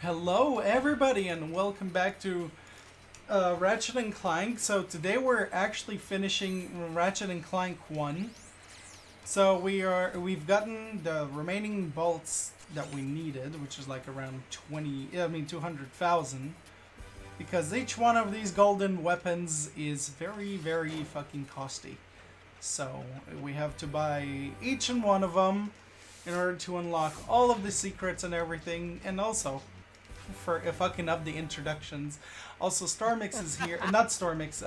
Hello, everybody, and welcome back to Ratchet and Clank. So today we're actually finishing Ratchet and Clank 1. So we've gotten the remaining bolts that we needed, which is like around 200,000, because each one of these golden weapons is very, very fucking costly. So we have to buy each and one of them in order to unlock all of the secrets and everything, and also for fucking up the introductions. Also, Stormix is here. Not Stormix.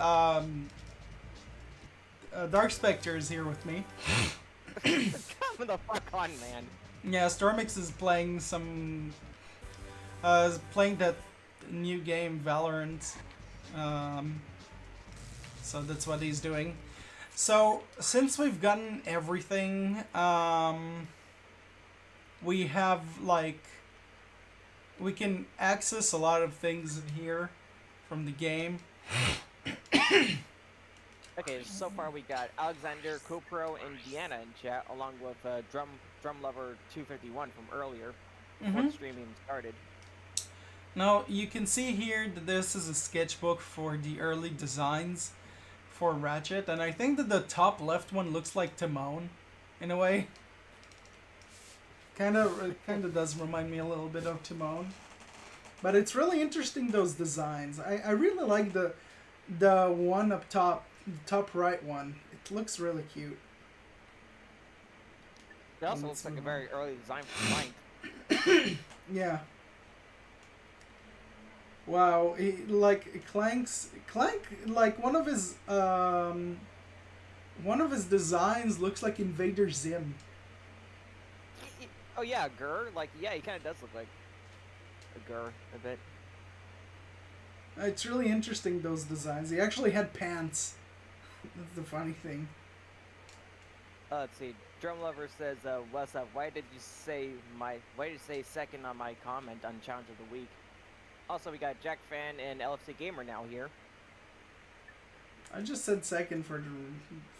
Dark Spectre is here with me. Come the fuck on, man. Yeah, Stormix is playing playing that new game, Valorant. So that's what he's doing. So, since we've gotten everything, we have, like, we can access a lot of things here from the game. Okay, so far we got Alexander, Copro, and Deanna in chat, along with Drum Lover 251 from earlier, before the stream even started. Now, you can see here that this is a sketchbook for the early designs for Ratchet, and I think that the top left one looks like Timon, in a way. Kind of does remind me a little bit of Timon. But it's really interesting, those designs. I really like the one up top, the top right one. It looks really cute. It also looks like a very early design for Clank. Yeah. Wow, Clank, like one of his designs looks like Invader Zim. Oh yeah, Gur. Like, yeah, he kind of does look like a Gur a bit. It's really interesting, those designs. He actually had pants. That's the funny thing. Let's see. Drum Lover says, "What's up? Why did you say second on my comment on Challenge of the Week?" Also, we got Jack Fan and LFC Gamer now here. I just said second for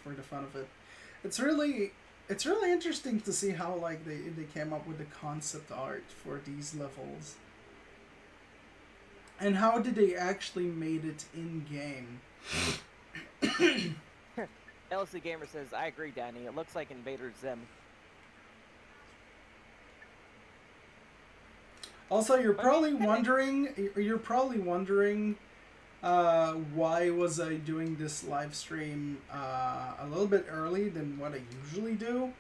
the fun of it. It's really interesting to see how, like, they came up with the concept art for these levels. And how did they actually made it in game? LC Gamer says, "I agree, Danny. It looks like Invader Zim." Also, you're probably wondering why was I doing this live stream a little bit early than what I usually do,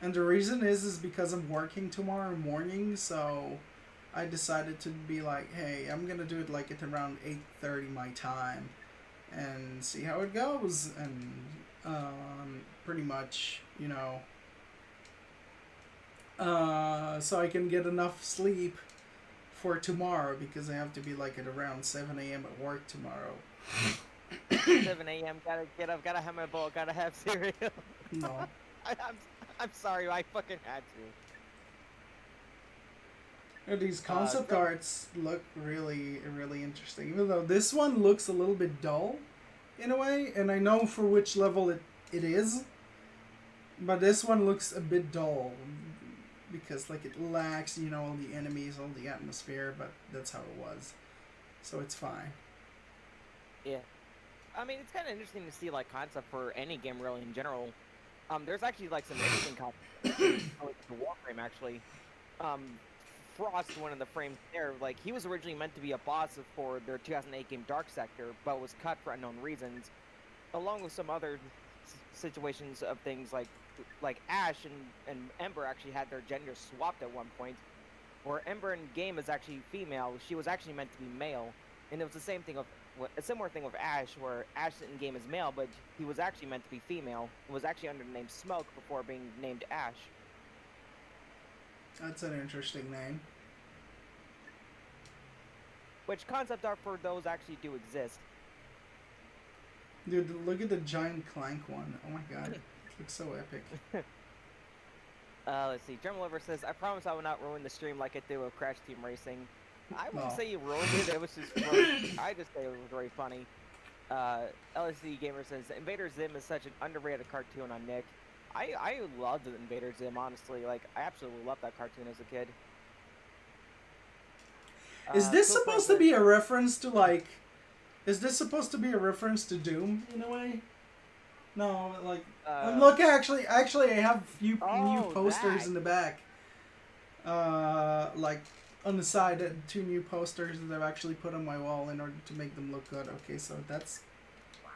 and the reason is because I'm working tomorrow morning, so I decided to be like, hey, I'm gonna do it like at around 8:30 my time, and see how it goes, and pretty much, you know, so I can get enough sleep for tomorrow, because I have to be like at around 7 a.m. at work tomorrow. 7 a.m. Gotta get up. Gotta have my bowl. Gotta have cereal. No. I'm sorry. I fucking had to. These concept arts look really, really interesting. Even though this one looks a little bit dull, in a way, and I know for which level it is, but this one looks a bit dull, because, like, it lacks, you know, all the enemies, all the atmosphere, but that's how it was. So it's fine. Yeah. I mean, it's kind of interesting to see, like, concept for any game, really, in general. There's actually, like, some interesting concepts. The Warframe, actually. Frost, one of the frames there, like, he was originally meant to be a boss for their 2008 game Dark Sector, but was cut for unknown reasons, along with some other situations of things like Ash and Ember actually had their gender swapped at one point, where Ember in game is actually female. She was actually meant to be male, and it was the same thing a similar thing with Ash, where Ash in game is male, but he was actually meant to be female. It was actually under the name Smoke before being named Ash. That's an interesting name. Which concept art for those actually do exist. Dude, look at the giant Clank one. Oh my god. It looks so epic. Let's see. Drum Lover says, "I promise I will not ruin the stream like I did with Crash Team Racing." I wouldn't say you ruined it. It was just I just say it was very funny. LSD Gamer says, "Invader Zim is such an underrated cartoon on Nick." I loved Invader Zim, honestly. Like, I absolutely loved that cartoon as a kid. Is this Cooper supposed to says, be a reference to like? Is this supposed to be a reference to Doom in a way? No, like look, actually, I have few new oh, posters that. in the back. Like on the side, 2 new posters that I've actually put on my wall in order to make them look good. Okay, so that's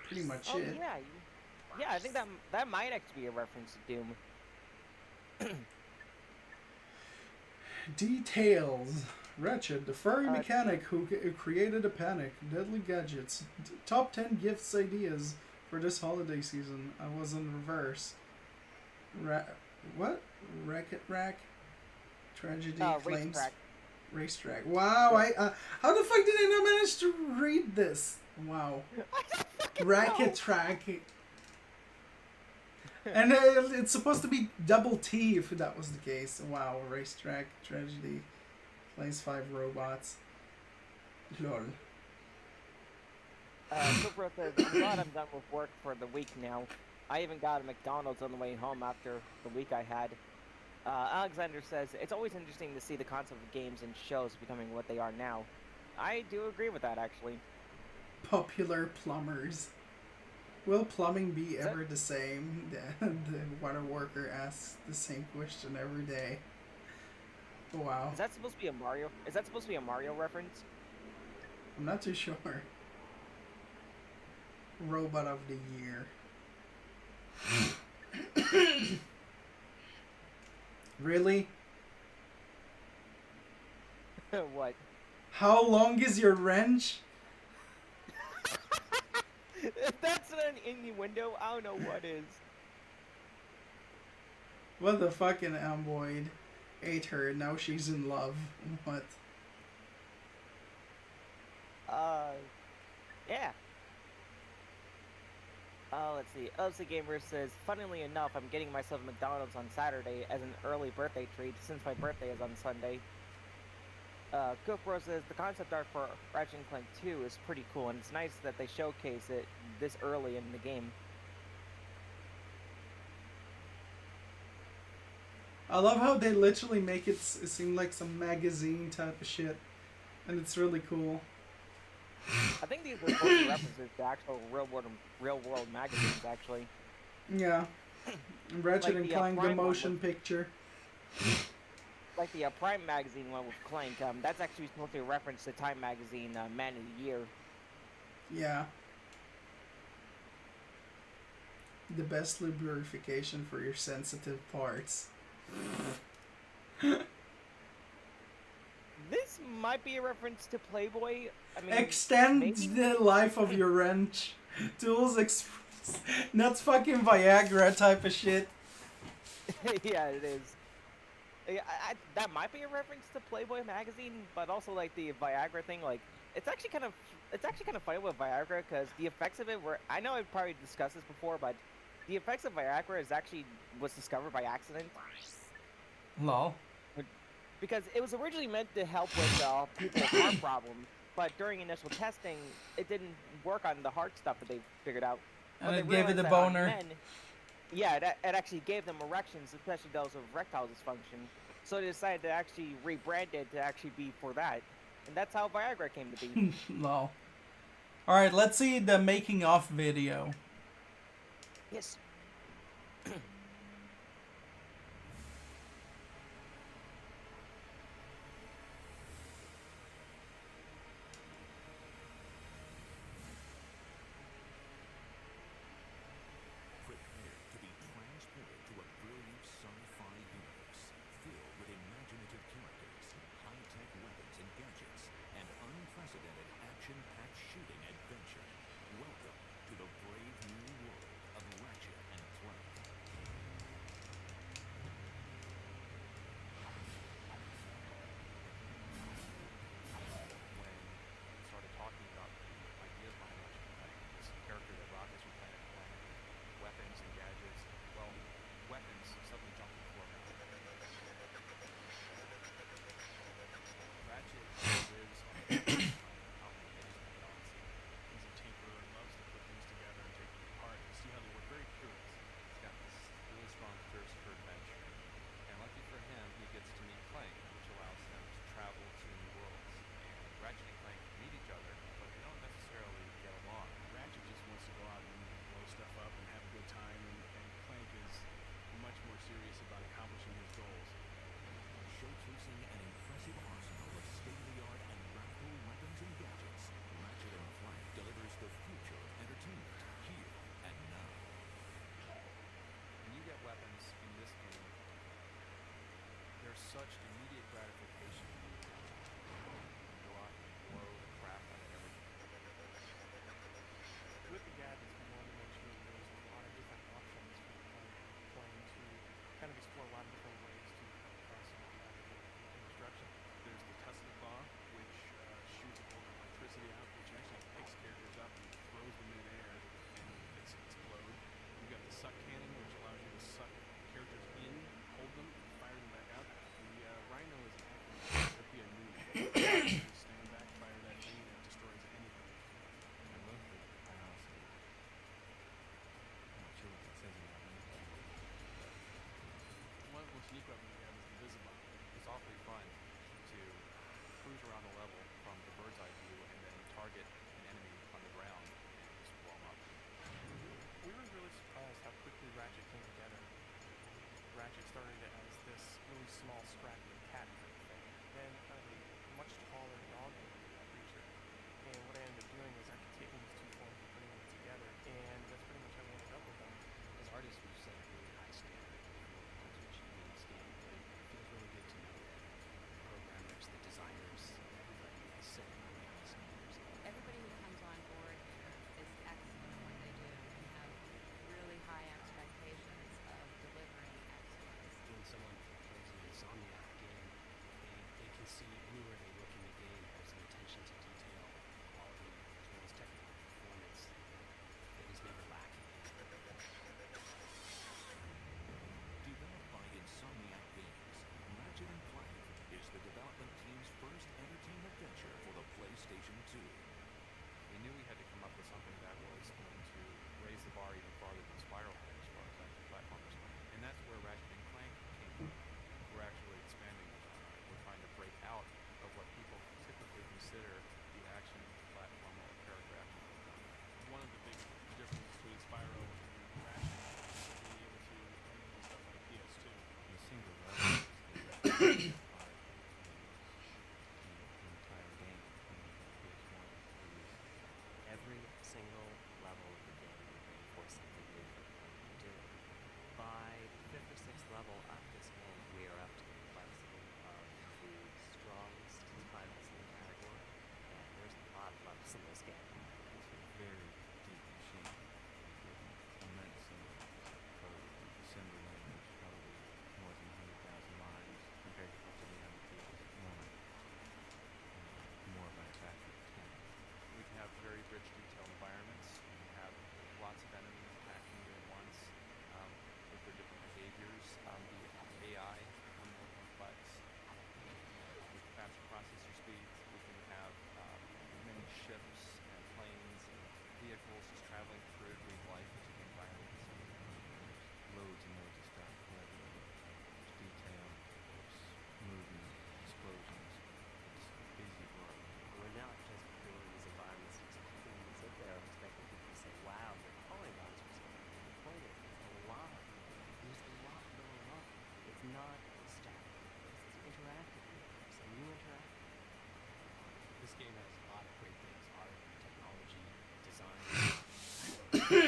pretty much Oh it. yeah, yeah. I think that might actually be a reference to Doom. Details. Ratchet, the furry mechanic See, who created a panic. Deadly gadgets. Top 10 gifts ideas for this holiday season. I was in reverse. What? Racket Rack? Tragedy claims. racetrack. Racetrack. Wow, Yeah. how the fuck did I not manage to read this? Wow. Racket Track. And it's supposed to be double T if that was the case. Wow, Racetrack, Tragedy, plays 5 robots. Lol. Cooper says, I'm glad I'm done with work for the week now. I even got a McDonald's on the way home after the week I had. Alexander says, it's always interesting to see the concept of games and shows becoming what they are now. I do agree with that, actually. Popular plumbers. Will plumbing be ever the same? The water worker asks the same question every day. Wow. Is that supposed to be a Mario? Is that supposed to be a Mario reference? I'm not too sure. Robot of the year. Really? What? How long is your wrench? If that's an innuendo, I don't know what is. What the fucking Amboid ate her, now she's in love. What? Yeah. Let's see. Elsie Gamer says, funnily enough, I'm getting myself a McDonald's on Saturday as an early birthday treat since my birthday is on Sunday. Cookbro says, the concept art for Ratchet Clank 2 is pretty cool, and it's nice that they showcase it this early in the game. I love how they literally make it seem like some magazine type of shit. And it's really cool. I think these are mostly references to actual real world magazines, actually. Yeah. Ratchet Like and the, Clank, the Prime one motion with- picture. Like the Prime magazine one with Clank, that's actually supposed to be a reference to Time magazine Man of the Year. Yeah. The best lubrication for your sensitive parts. This might be a reference to Playboy. I mean, Extend maybe? the life of your wrench. Tools Express. That's fucking Viagra type of shit. Yeah, it is. Yeah, that might be a reference to Playboy magazine, but also like the Viagra thing. Like, it's actually kind of funny with Viagra because the effects of it were. I know I've probably discussed this before, but the effects of Viagra was discovered by accident. Lol. Because it was originally meant to help with people with heart problems, but during initial testing, it didn't work on the heart stuff that they figured out. And But it they gave it realized the that on boner. men, yeah, it actually gave them erections, especially those with erectile dysfunction. So they decided to actually rebrand it to actually be for that. And that's how Viagra came to be. Lol. Alright, let's see the making of video. Yes. Prepare to be transported to a brilliant sci-fi universe filled with imaginative characters, high-tech weapons and gadgets, and unprecedented action-packed shooting adventure. Welcome to the brave new world of Ratchet and Clank.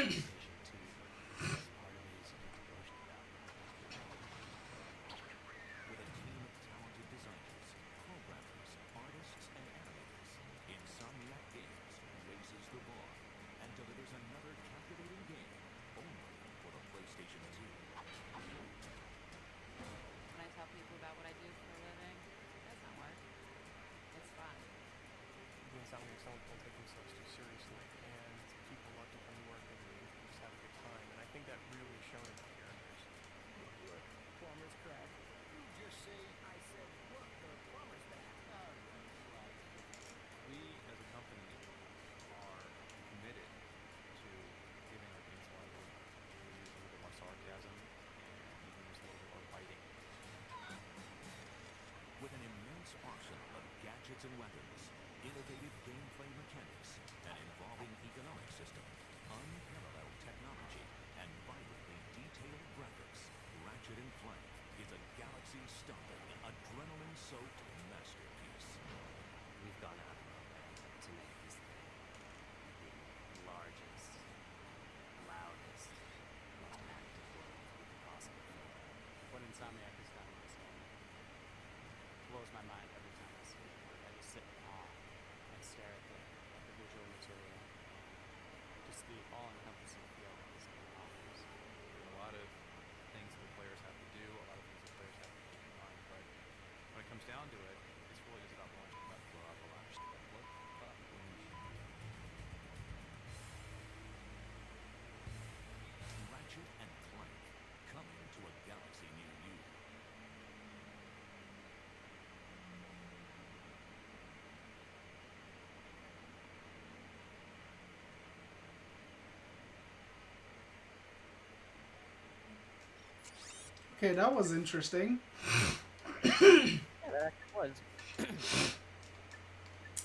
PlayStation 2, but as part of his devotion to that. With a team of talented designers, programmers, artists, and animators, Insomniac Games raises the bar and delivers another captivating game only for the PlayStation 2. When I tell people about what I do for a living, that's not work. It's fun. The Insomniacs don't take themselves too seriously, and people love to come to work and just have a good time. And I think that really is shown in the characters. Look, plumber's crack. You just say I said, look, the plumber's back. We, as a company, are committed to giving our games life. We use a little bit more sarcasm and even just a little bit more biting. With an immense arsenal of gadgets and weapons, innovative gameplay mechanics, an evolving economic system, unparalleled technology, and vibrantly detailed graphics, Ratchet & Clank is a galaxy-stomping, adrenaline-soaked masterpiece. We've gone out of our way to make this thing the largest, loudest, most active world we could possibly fill. What Insomniac has done with this game blows my mind every time I see it. I just sit in awe and stare at the visual material and just the all-encompassing feel that this game offers. There are a lot of things that the players have to do, a lot of things the players have to keep in mind, but when it comes down to it, it's really just about launching that blow out the latch. Ratchet & Clank, coming to a galaxy near you. Okay, that was interesting. Yeah, that actually was.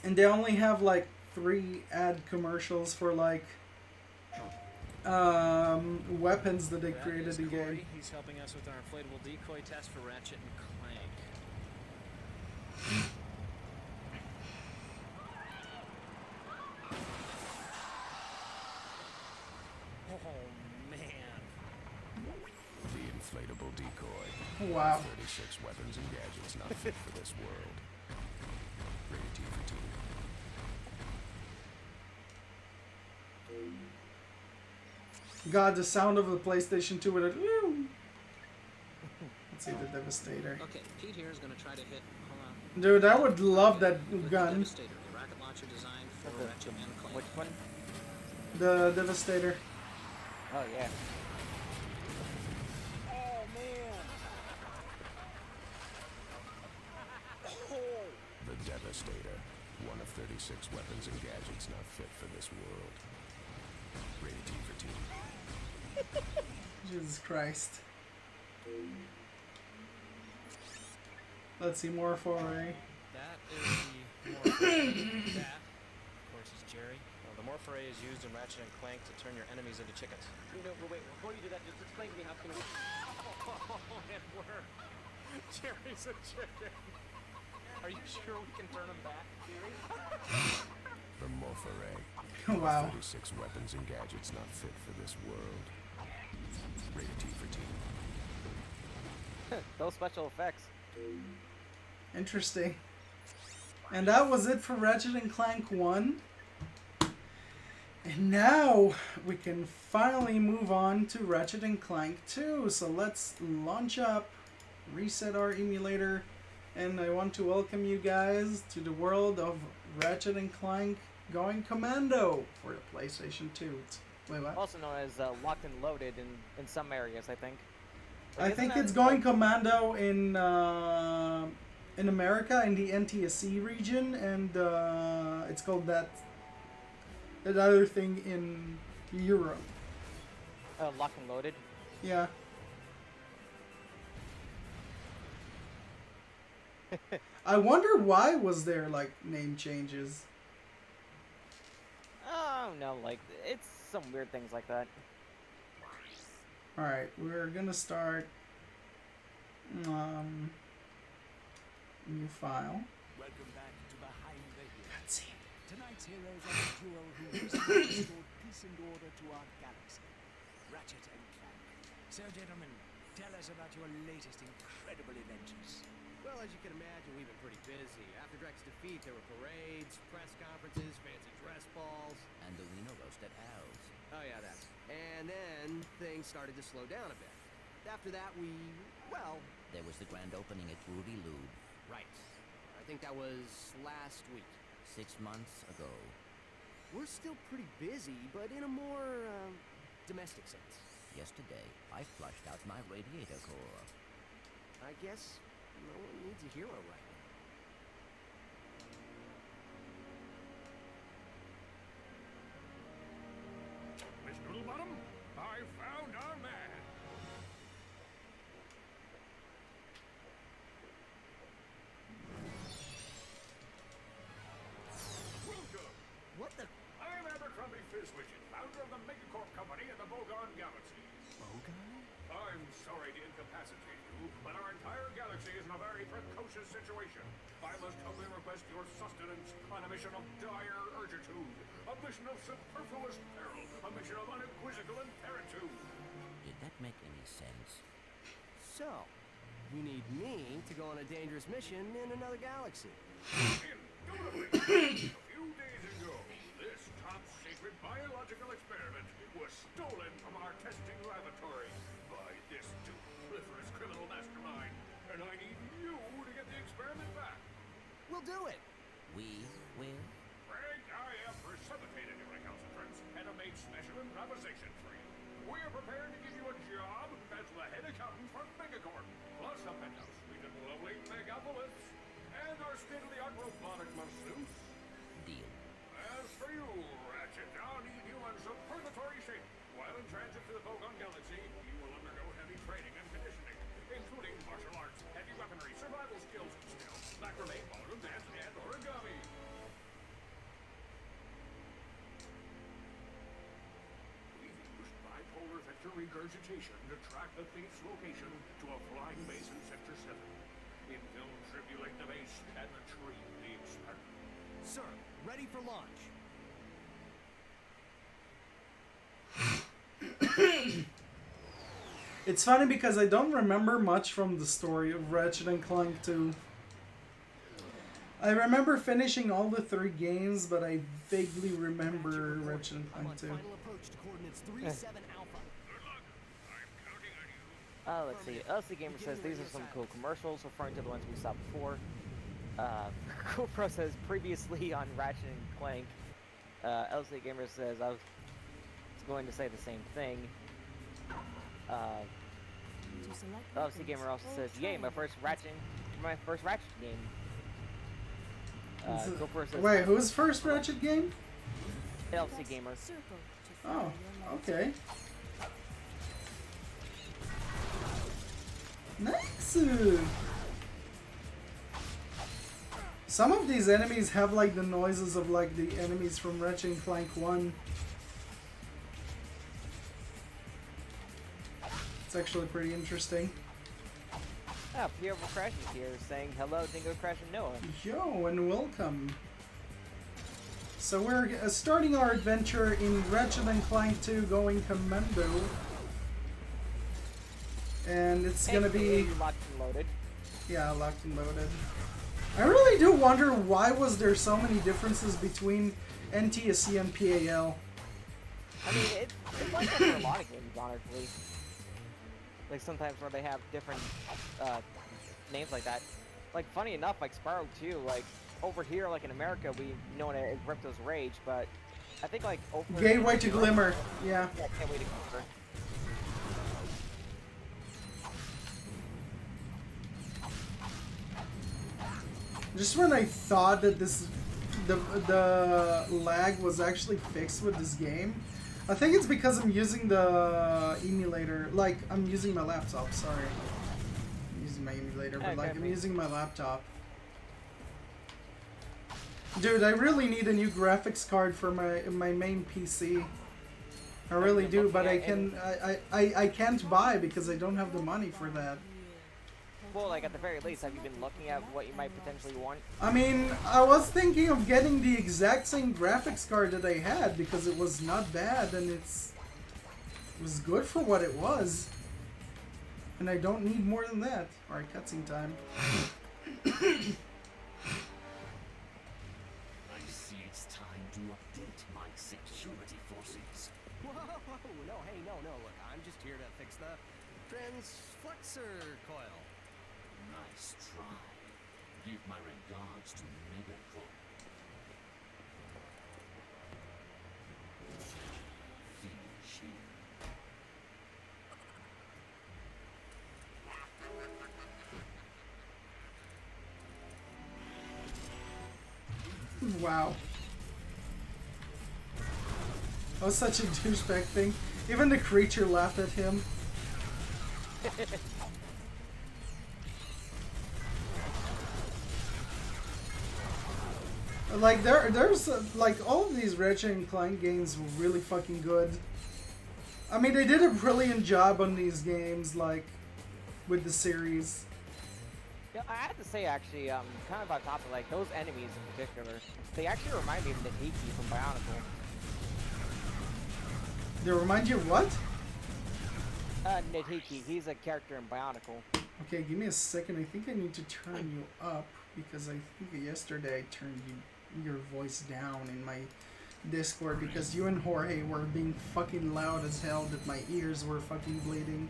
And they only have like 3 ad commercials for like weapons that they That created is in the game. Corey. He's helping us with our inflatable decoy test for Ratchet and Clank. Oh man. The inflatable decoy. Wow. 36 weapons and gadgets not fit for this world. Rated T for teen. God, the sound of the PlayStation 2 with it. Woo! Let's see the Devastator. Okay, Pete here is going to try to hit. Hold on. Dude, I would love that With the gun. Devastator, the rocket launcher designed for Okay. Ratchet and Clank. Which one? The Devastator. Oh, yeah. Oh, man. The Devastator. One of 36 weapons and gadgets not fit for this world. Rated T for teen. Jesus Christ. Let's see more foray. That is the Morph. That, of course, is Jerry. Well, the Morph Array is used in Ratchet and Clank to turn your enemies into chickens. No, but wait, before you do that, just explain to me how it's gonna work. Oh, it worked. Jerry's a chicken. Are you sure we can turn him back, Jerry? The Morph Array. Wow. 36 weapons and gadgets not fit for this world. Rated T for teen. Those special effects. Interesting. And that was it for Ratchet and Clank 1. And now we can finally move on to Ratchet and Clank 2. So let's launch up, reset our emulator, and I want to welcome you guys to the world of Ratchet and Clank Going Commando for the PlayStation 2. Wait, what? Also known as locked and loaded in some areas, I think. I Isn't think that it's Going like- Commando in America, in the NTSC region, and it's called that other thing in Europe. Locked and loaded. Yeah. I wonder why was there like name changes. Oh no, like it's some weird things like that. All right, we're gonna start new file. Welcome back to Behind the Hill. Cutscene. Tonight's heroes are a duo who recently restored peace and order to our galaxy. Ratchet and Clank. So, gentlemen, tell us about your latest incredible adventures. Well, as you can imagine, we've been pretty busy. After Drex's defeat, there were parades, press conferences, fancy dress balls. And the Wiener roast at Al's. Oh, yeah, that. And then things started to slow down a bit. After that, well... There was the grand opening at Ruby Lube. Right. I think that was last week. 6 months ago. We're still pretty busy, but in a more, domestic sense. Yesterday, I flushed out my radiator core. I guess no one needs a hero right now. Miss Noodlebottom, I found our man. Welcome. What the... I'm Abercrombie Fizzwidget, founder of the Megacorp Company in the Bogon Galaxy. Bogon? I'm sorry to incapacitate you, but our entire galaxy is in a very precocious situation. I must humbly request your sustenance on a mission of dire urgitude, a mission of superfluous peril, a mission of unequivocal imperitude. Did that make any sense? So, you need me to go on a dangerous mission in another galaxy. Indubitably. A few days ago, this top-secret biological experiment was stolen from our testing laboratory by this dupliferous criminal mastermind, and I need you to get the experiment back. We'll do it. We will? Frank, I have precipitated your recalcitrance and have made special improvisation for you. We are prepared to give you a job as the head accountant for Megacorp, plus a penthouse suite in lovely Megapolis, and our state-of-the-art robotic masseuse. Deal. As for you, Ratchet, I'll need you in superlatory shape. While in transit to the Bogon Galaxy, you will undergo heavy training and conditioning, including martial arts, heavy weaponry, survival skills, stealth, macrame, ballroom dance, and origami. We've used bipolar vector regurgitation to track the thief's location to a flying base in Sector 7. Intel tribulate the base and retrieve the experiment. Sir, ready for launch. It's funny because I don't remember much from the story of Ratchet and Clank 2. I remember finishing all the 3 games, but I vaguely remember Ratchet and I'm Clank on 2. final approach to coordinates 37 Alpha. Good luck. I'm counting on you. Let's see. LC Gamer says these are some cool commercials, referring to the ones we saw before. Pro says previously on Ratchet and Clank. LC Gamer says I was going to say the same thing. LC Gamer also says, "Yay, my first Ratchet game." GoPro says, Wait, whose first Ratchet game? LC Gamer. Oh, okay. Nice! Some of these enemies have like the noises of like the enemies from Ratchet and Clank 1. It's actually pretty interesting. Pierre Crash is here saying hello, Dingo Crash and Noah. Yo, and welcome. So we're starting our adventure in Ratchet and Clank 2 Going Commando. And it's gonna be... locked and loaded. Yeah, locked and loaded. I really do wonder why was there so many differences between NTSC and PAL. I mean, it's like that for a lot of games, honestly. Like sometimes where they have different names like that. Like funny enough, like Sparrow 2, like over here, like in America, we know it as Ripto's Rage, but I think like over Gateway to Glimmer, yeah. Yeah, Gateway to Glimmer. Just when I thought that the lag was actually fixed with this game, I think it's because I'm using the emulator. Like, I'm using my laptop, sorry. I'm using my emulator, but like, I'm using my laptop. Dude, I really need a new graphics card for my main PC. I really do, but I can't buy because I don't have the money for that. Well, like at the very least, have you been looking at what you might potentially want? I mean, I was thinking of getting the exact same graphics card that I had because it was not bad and it was good for what it was. And I don't need more than that. Alright, cutscene time. I see it's time to update my security forces. Whoa, no, hey, no, look, I'm just here to fix the transflexor coil. Nice try. Give my regards to Megaphone. Finish him. Wow. That was such a douchebag thing. Even the creature laughed at him. Like there's like all of these Ratchet and Clank games were really fucking good. I mean, they did a brilliant job on these games, like with the series. Yeah, I have to say actually, kind of on top of like those enemies in particular, they actually remind me of Nahiki from Bionicle. They remind you of what? Nahiki, he's a character in Bionicle. Okay, give me a second. I think I need to turn you up because I think yesterday I turned your voice down in my Discord because you and Jorge were being fucking loud as hell that my ears were fucking bleeding.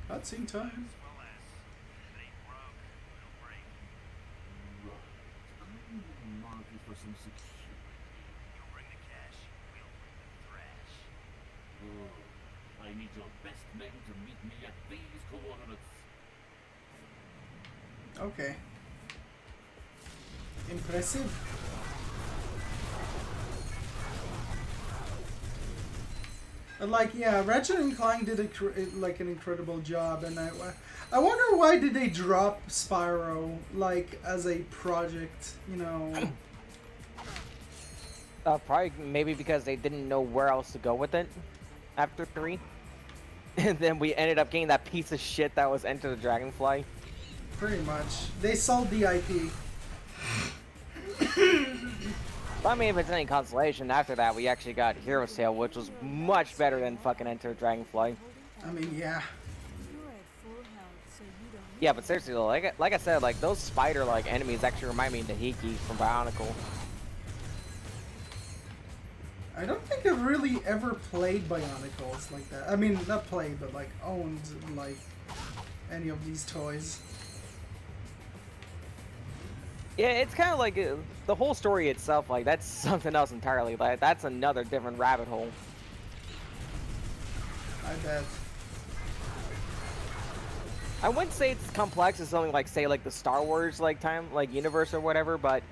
Cutscene time. For some security. You bring the cash, we'll bring the thrash. Oh, I need your best men to meet me at these coordinates. Okay. Impressive. Like, yeah, Ratchet and Clank did an incredible job, and I wonder why did they drop Spyro like as a project, you know? Probably maybe because they didn't know where else to go with it after 3. And then we ended up getting that piece of shit that was Enter the Dragonfly. Pretty much. They sold the IP. But I mean, if it's any consolation, after that we actually got Hero's Tale, which was much better than fucking Enter the Dragonfly. I mean, yeah. Yeah, but seriously though, like I said, like those spider-like enemies actually remind me of Nahiki from Bionicle. I don't think I've really ever played Bionicles like that. I mean, not played, but like owned like any of these toys. Yeah, it's kind of like the whole story itself. Like that's something else entirely. Like that's another different rabbit hole. I bet. I wouldn't say it's complex as something like, say, like the Star Wars like universe or whatever, but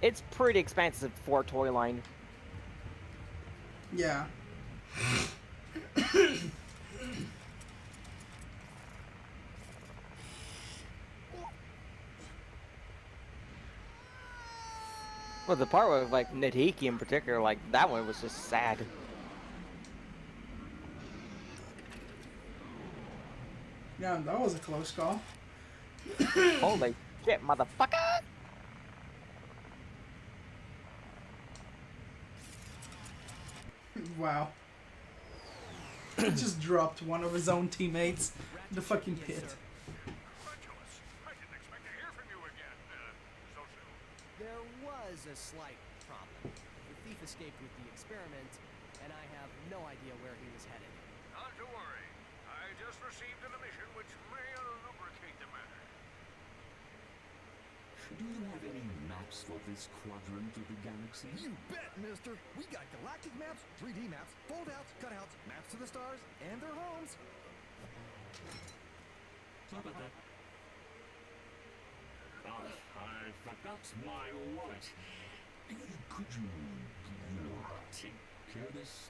it's pretty expansive for a toy line. Yeah. Well, the part with like Nahiki in particular, like that one was just sad. Yeah, that was a close call. Holy shit, motherfucker! Wow. He just dropped one of his own teammates in the fucking pit. I didn't expect to hear from you again so soon. There was a slight problem. The thief escaped with the experiment, and I have no idea where he was headed. Not to worry. I just received an emission which may lubricate the matter. Do you have any maps for this quadrant of the galaxy? You bet, mister. We got galactic maps, 3D maps, fold-outs, cutouts, maps to the stars, and their homes. How about that? Oh, I forgot my wallet. Could you take care of this?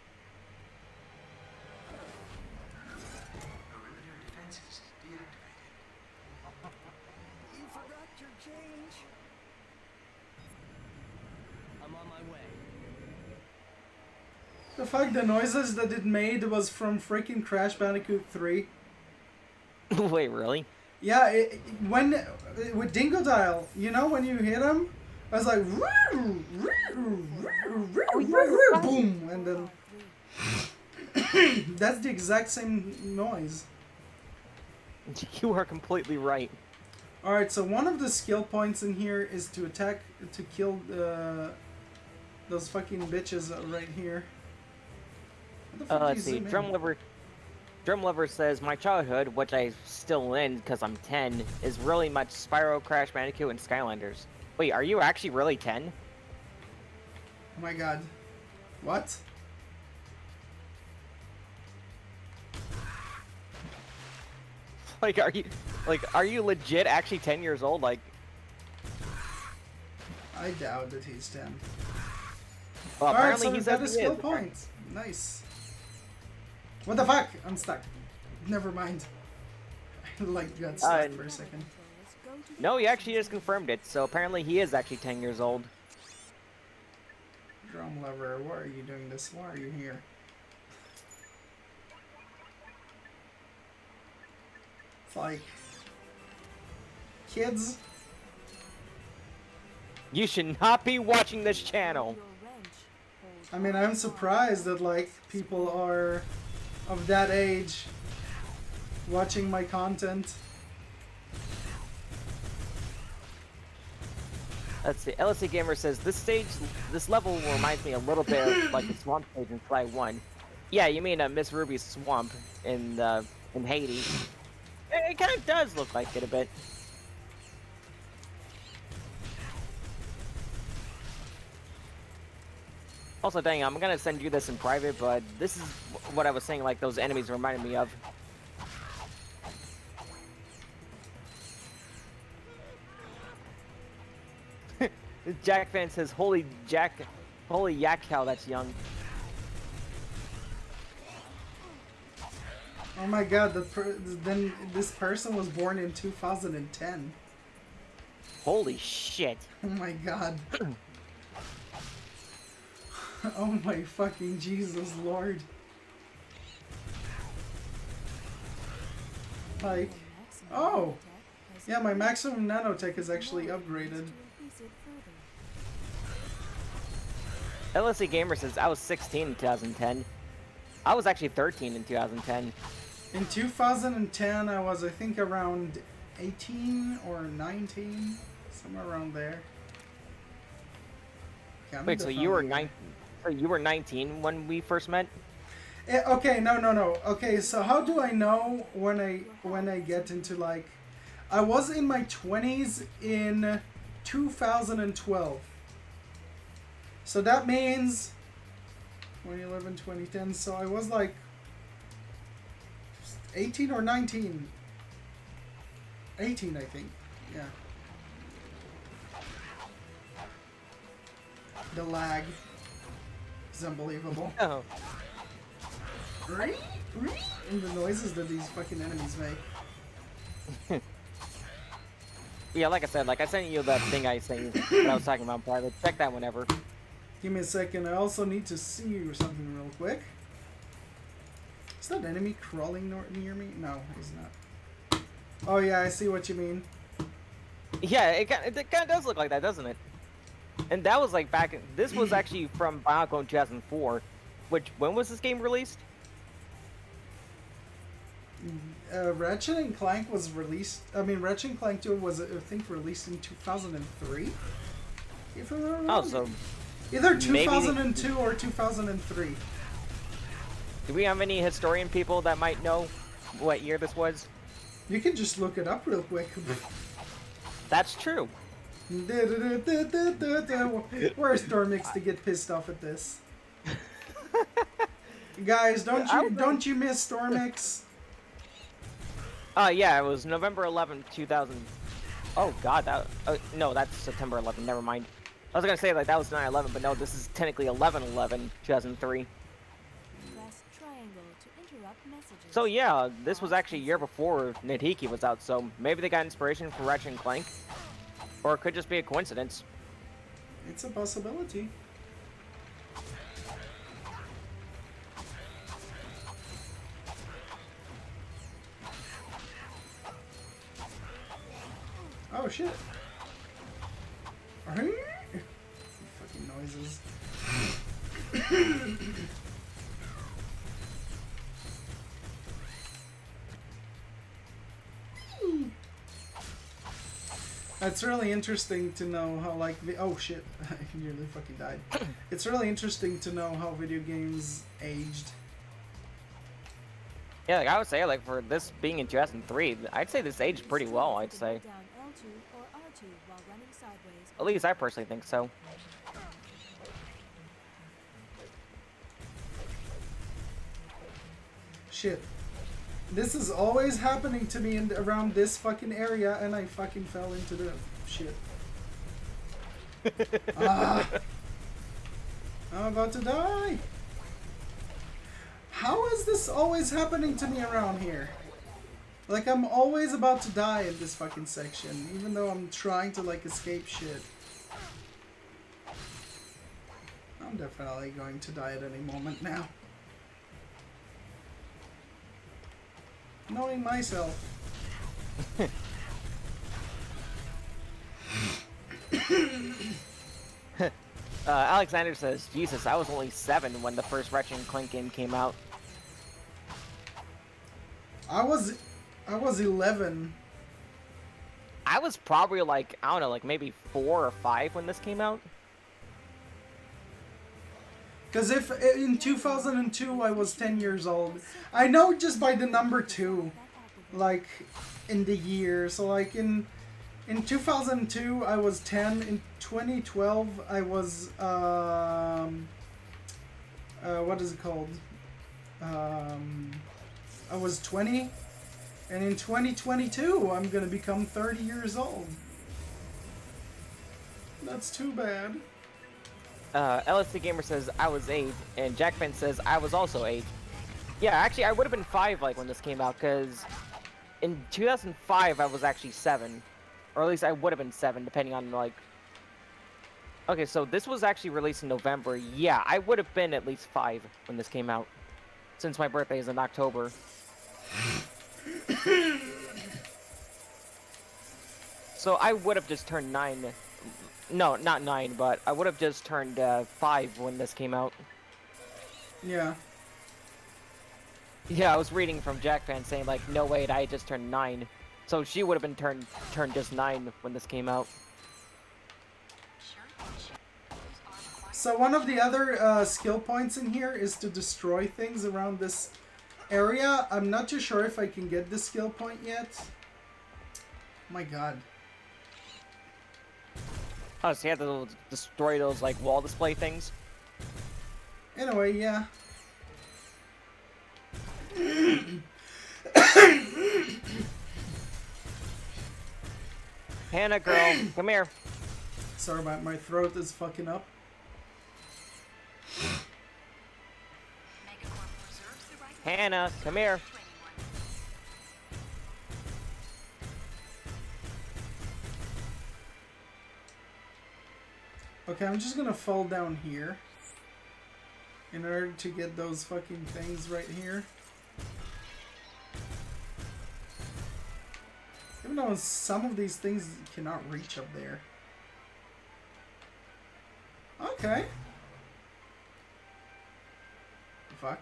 Perimeter defenses deactivated. You forgot your change. I'm on my way. The fuck, the noises that it made was from freaking Crash Bandicoot 3. Wait, really? Yeah, when with Dingo Dial, you know when you hit him, I was like, boom, and then that's the exact same noise. You are completely right. All right, so one of the skill points in here is to attack, to kill those fucking bitches right here. What the fuck do you Let's see. zoom in? Drum Lover says, my childhood, which I'm still in because I'm 10, is really much Spyro, Crash Bandicoot, and Skylanders. Wait, are you actually really 10? Oh my god. What? Like, are you legit actually 10 years old? Like, I doubt that he's 10. well, Alright, apparently so he we've got a says he skill is. point. Nice. What the fuck? I'm stuck. Never mind. I like got stuck for a second. No, he actually just confirmed it, so apparently he is actually 10 years old. Drum Lover, why are you doing this? Why are you here? It's like... Kids? You should not be watching this channel. I mean, I'm surprised that, like, people are of that age watching my content. Let's see. LSC Gamer says, this level reminds me a little bit of, like, the swamp stage in Fly 1. Yeah, you mean Miss Ruby's swamp in Hades. It kind of does look like it a bit. Also, dang, I'm gonna send you this in private, but this is what I was saying, like, those enemies reminded me of. Jack fan says, holy yak cow, that's young. Oh my god, then this person was born in 2010. Holy shit. Oh my god. Oh my fucking Jesus Lord. Like, oh! Yeah, my maximum nanotech is actually upgraded. LSC Gamer says, I was 16 in 2010. I was actually 13 in 2010. In 2010, I was, I think, around 18 or 19. Somewhere around there. Okay, wait, so you were 19? So you were 19 when we first met? Okay, no. Okay, so how do I know when I get into, like... I was in my 20s in 2012. So that means 2011, 2010, so I was like 18 or 19. 18, I think. Yeah. The lag is unbelievable. Oh. And the noises that these fucking enemies make. Yeah, like I said, like I sent you that thing I sent you that I was talking about in private. Check that whenever. Give me a second. I also need to see you something real quick. Is that enemy crawling near me? No, he's not. Oh yeah, I see what you mean. Yeah, it kind of does look like that, doesn't it? And that was like back. This was actually from Bionicle in 2004. Which, when was this game released? Ratchet and Clank was released. I mean, Ratchet and Clank 2 was, I think, released in 2003. If I remember. Oh, so either 2002 or 2003. Do we have any historian people that might know what year this was? You can just look it up real quick. That's true. Where's Stormix to get pissed off at this? Guys, don't you miss Stormix? Yeah, it was November 11, 2000. Oh god, that no, that's September 11. Never mind. I was gonna say like that was 9/11, but no, this is technically 11/11, 2003. So yeah, this was actually a year before Nidhiki was out, so maybe they got inspiration from Ratchet and Clank, or it could just be a coincidence. It's a possibility. Oh shit. Fucking noises. It's really interesting to know how like oh shit, I nearly fucking died. It's really interesting to know how video games aged. Yeah, like I would say, like for this being in 2003, I'd say this aged pretty well. I'd say. At least I personally think so. Shit. This is always happening to me in around this fucking area, and I fucking fell into the shit. Ah. I'm about to die. How is this always happening to me around here? Like, I'm always about to die in this fucking section, even though I'm trying to, like, escape shit. I'm definitely going to die at any moment now. Knowing myself. Alexander says, Jesus, I was only 7 when the first Ratchet and Clank game came out. I was 11. I was probably like, I don't know, like maybe 4 or 5 when this came out. Because if in 2002 I was 10 years old, I know just by the number 2, like in the year. So like in 2002 I was 10. In 2012 I was what is it called? I was 20, and in 2022 I'm gonna become 30 years old. That's too bad. LSD Gamer says, I was 8, and Jackman says, I was also 8. Yeah, actually, I would have been 5, like, when this came out, because in 2005, I was actually 7. Or at least I would have been 7, depending on, like... Okay, so this was actually released in November. Yeah, I would have been at least 5 when this came out, since my birthday is in October. So I would have just turned 9... No, not 9, but I would have just turned 5 when this came out. Yeah. Yeah, I was reading from Jackfan saying like, no wait, I just turned 9. So she would have been turned just 9 when this came out. So one of the other skill points in here is to destroy things around this area. I'm not too sure if I can get this skill point yet. My god. Oh, so you have to destroy those, like, wall display things? In a way, yeah. Hannah, girl, come here. Sorry, my throat is fucking up. Hannah, come here. Okay, I'm just gonna fall down here in order to get those fucking things right here. Even though some of these things cannot reach up there. Okay. Fuck.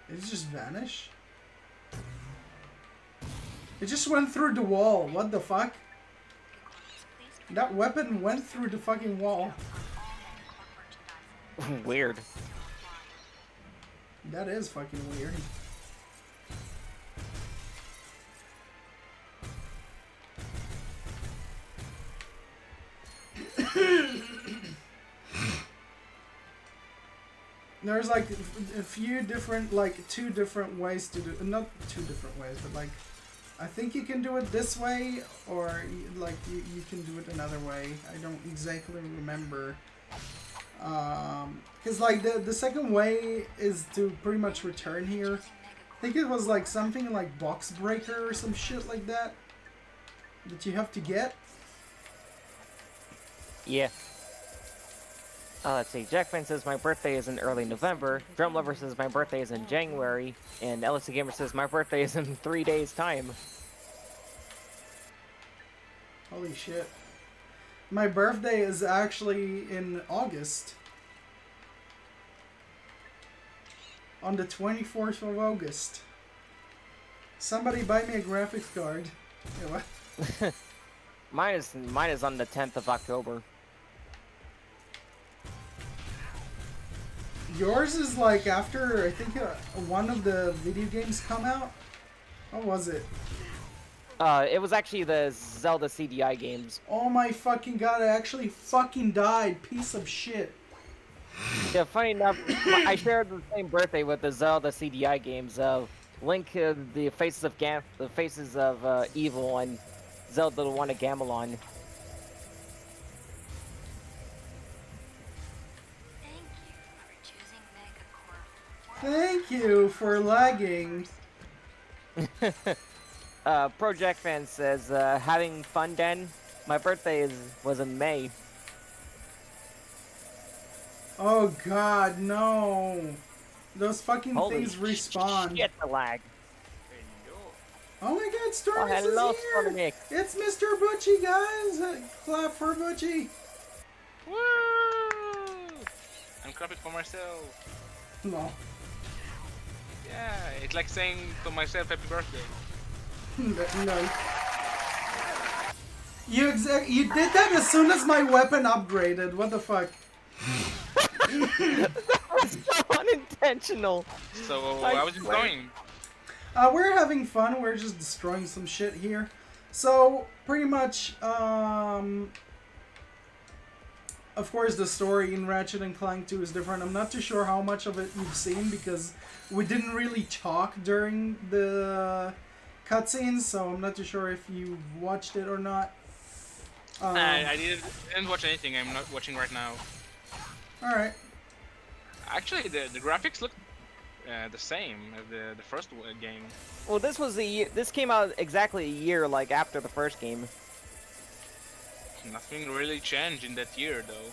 Did it just vanish? It just went through the wall. What the fuck? That weapon went through the fucking wall. Weird. That is fucking weird. There's like a few different, like 2 different ways to do, not 2 different ways, but like I think you can do it this way, or like you can do it another way. I don't exactly remember. Because like the second way is to pretty much return here. I think it was like something like box breaker or some shit like that you have to get. Yeah. Let's see. Jackman says my birthday is in early November. Drum Lover says my birthday is in January. And LSD Gamer says my birthday is in 3 days' time. Holy shit. My birthday is actually in August. On the 24th of August. Somebody buy me a graphics card. Yeah, what? Mine is on the 10th of October. Yours is like after, I think, one of the video games come out? What was it? It was actually the Zelda CDI games. Oh my fucking god, I actually fucking died. Piece of shit. Yeah, funny enough, I shared the same birthday with the Zelda CDI games. Link, the faces of Evil, and Zelda the One of Gamelon. Thank you for lagging. Project Fan says, having fun, Den. My birthday was in May. Oh god, no. Those fucking Holy things respawn. shit, the lag. Oh my god, Stormy is hello, here! Stormy. It's Mr. Butchie, guys! Clap for Butchie! Woo! I'm clapping for myself. No. Yeah, it's like saying to myself happy birthday. No. You did that as soon as my weapon upgraded. What the fuck? That was so unintentional. So, how is it going? We're having fun. We're just destroying some shit here. So, pretty much, of course, the story in Ratchet and Clank 2 is different. I'm not too sure how much of it you've seen because we didn't really talk during the cutscenes, so I'm not too sure if you watched it or not. I didn't watch anything. I'm not watching right now. Alright. Actually, the graphics look the same as the first game. Well, this came out exactly a year like after the first game. Nothing really changed in that year, though.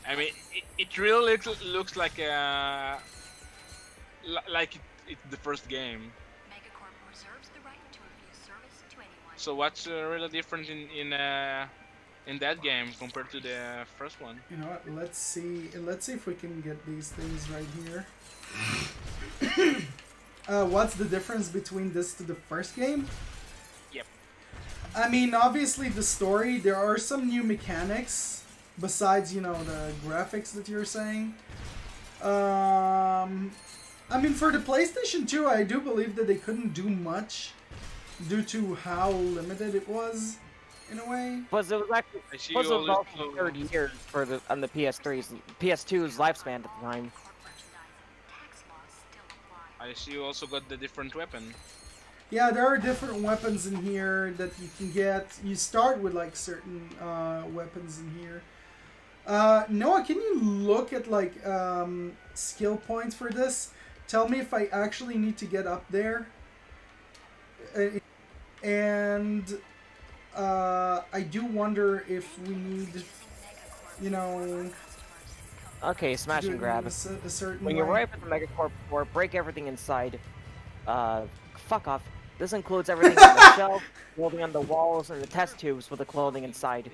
I mean, it really looks like it's the first game. So what's really different in that game compared to the first one? You know what? Let's see if we can get these things right here. What's the difference between this to the first game? Yep. I mean, obviously the story, there are some new mechanics besides, you know, the graphics that you're saying. I mean, for the PlayStation 2, I do believe that they couldn't do much due to how limited it was, in a way. Plus, it was actually also 30 years on the PS2's lifespan at the time. I see you also got the different weapon. Yeah, there are different weapons in here that you can get. You start with like certain weapons in here. Noah, can you look at like skill points for this? Tell me if I actually need to get up there. And I do wonder if we need, you know... Okay, smash and grab. A certain when you arrive at the Megacorp floor, break everything inside. Fuck off. This includes everything on the shelf, clothing on the walls, and the test tubes with the clothing inside.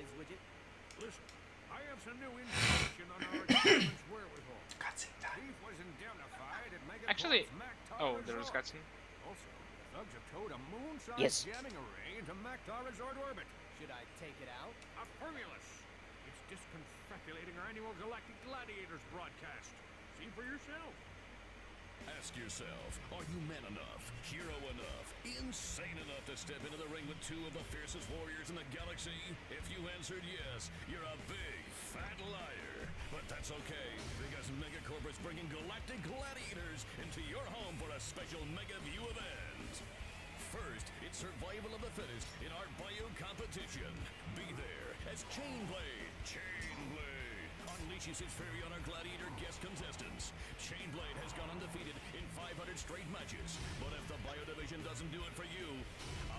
Listen, I have some new information on our experiments wherewithal. Thief was indemnified at Megacorp's Actually, Mactar there was Resort. cutscene. Also, the thugs have towed a moon-sized Yes. jamming array into Mactar Resort orbit. Should I take it out? A Firmulus. It's disconfeculating our annual Galactic Gladiators broadcast. See for yourself. Ask yourself, are you man enough, hero enough, insane enough to step into the ring with two of the fiercest warriors in the galaxy? If you answered yes, you're a big, fat liar. But that's okay, because Megacorp is bringing Galactic Gladiators into your home for a special Mega View event. First, it's survival of the fittest in our bio competition. Be there as Chainblade. Unleashes his fury on our Gladiator guest contestants. Chainblade has gone undefeated in 500 straight matches. But if the Bio Division doesn't do it for you,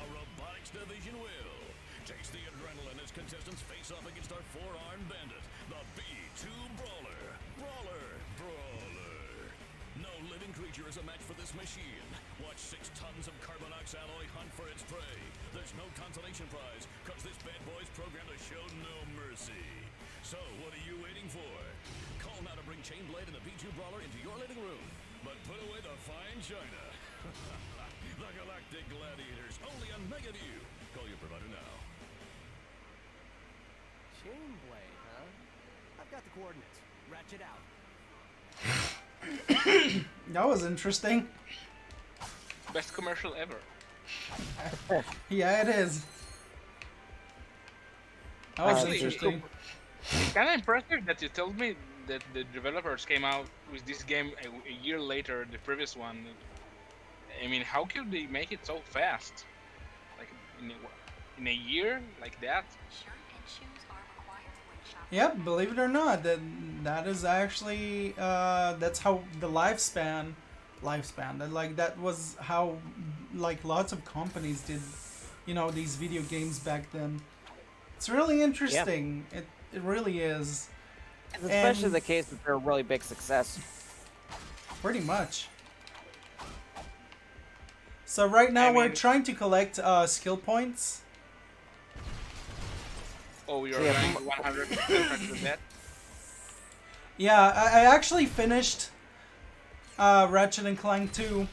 our Robotics Division will. Taste the adrenaline as contestants face off against our four-armed bandit, the B2 Brawler. Brawler. No living creature is a match for this machine. Watch 6 tons of Carbonox alloy hunt for its prey. There's no consolation prize, cause this bad boy's programmed to show no mercy. So, what are you waiting for? Call now to bring Chainblade and the P2 Brawler into your living room. But put away the fine china. The Galactic Gladiators, only on Mega View. Call your provider now. Chainblade, huh? I've got the coordinates. Ratchet out. That was interesting. Best commercial ever. Yeah, it is. That was Actually, interesting. It's kind of impressive that you told me that the developers came out with this game a year later, the previous one. I mean, how could they make it so fast? Like in a year, like that? Yeah, believe it or not, that is actually that's how the lifespan that was how like lots of companies did, you know, these video games back then. It's really interesting. Yep. It really is. It's especially the case that they're a really big success. Pretty much. So right now we're trying to collect skill points. Oh, you're running 100% of that? Yeah, I actually finished Ratchet and Clank 2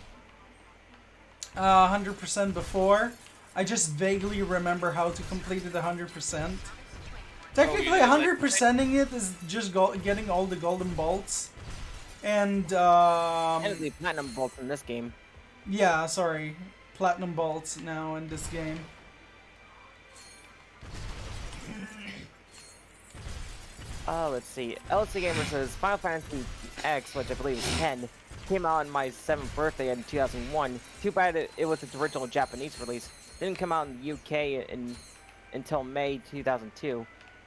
100% before. I just vaguely remember how to complete it 100%. Technically, 100%ing it is just getting all the golden bolts. And technically platinum bolts in this game. Yeah, sorry. Platinum bolts now in this game. Let's see. LC Gamer says Final Fantasy X, which I believe is 10, came out on my 7th birthday in 2001. Too bad it was its original Japanese release. Didn't come out in the UK until May 2002.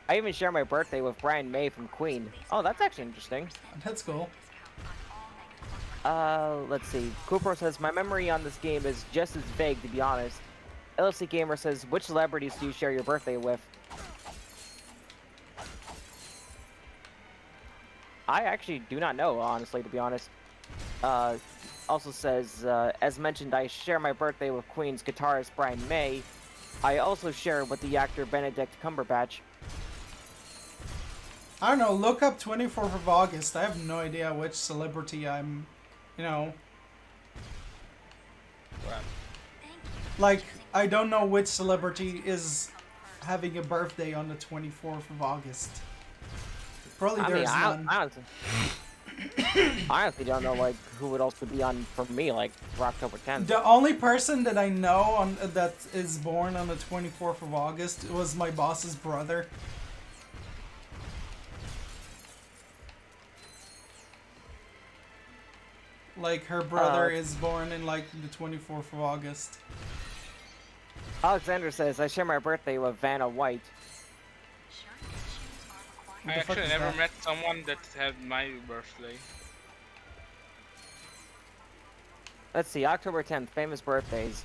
I even share my birthday with Brian May from Queen. Oh, that's actually interesting. That's cool. Let's see. Cooper says, my memory on this game is just as vague, to be honest. LC Gamer says, which celebrities do you share your birthday with? I actually do not know, honestly, to be honest. Also says, as mentioned, I share my birthday with Queen's guitarist Brian May. I also share with the actor Benedict Cumberbatch. I don't know, look up 24th of August. I have no idea which celebrity I'm, you know. What? Like, I don't know which celebrity is having a birthday on the 24th of August. Probably there's none. I honestly don't know, like, who would also be on for me, like, for October 10th. The only person that I know that is born on the 24th of August was my boss's brother. Like, her brother is born in, like, the 24th of August. Alexander says, I share my birthday with Vanna White. I actually never met someone that had my birthday. Let's see, October 10th, famous birthdays.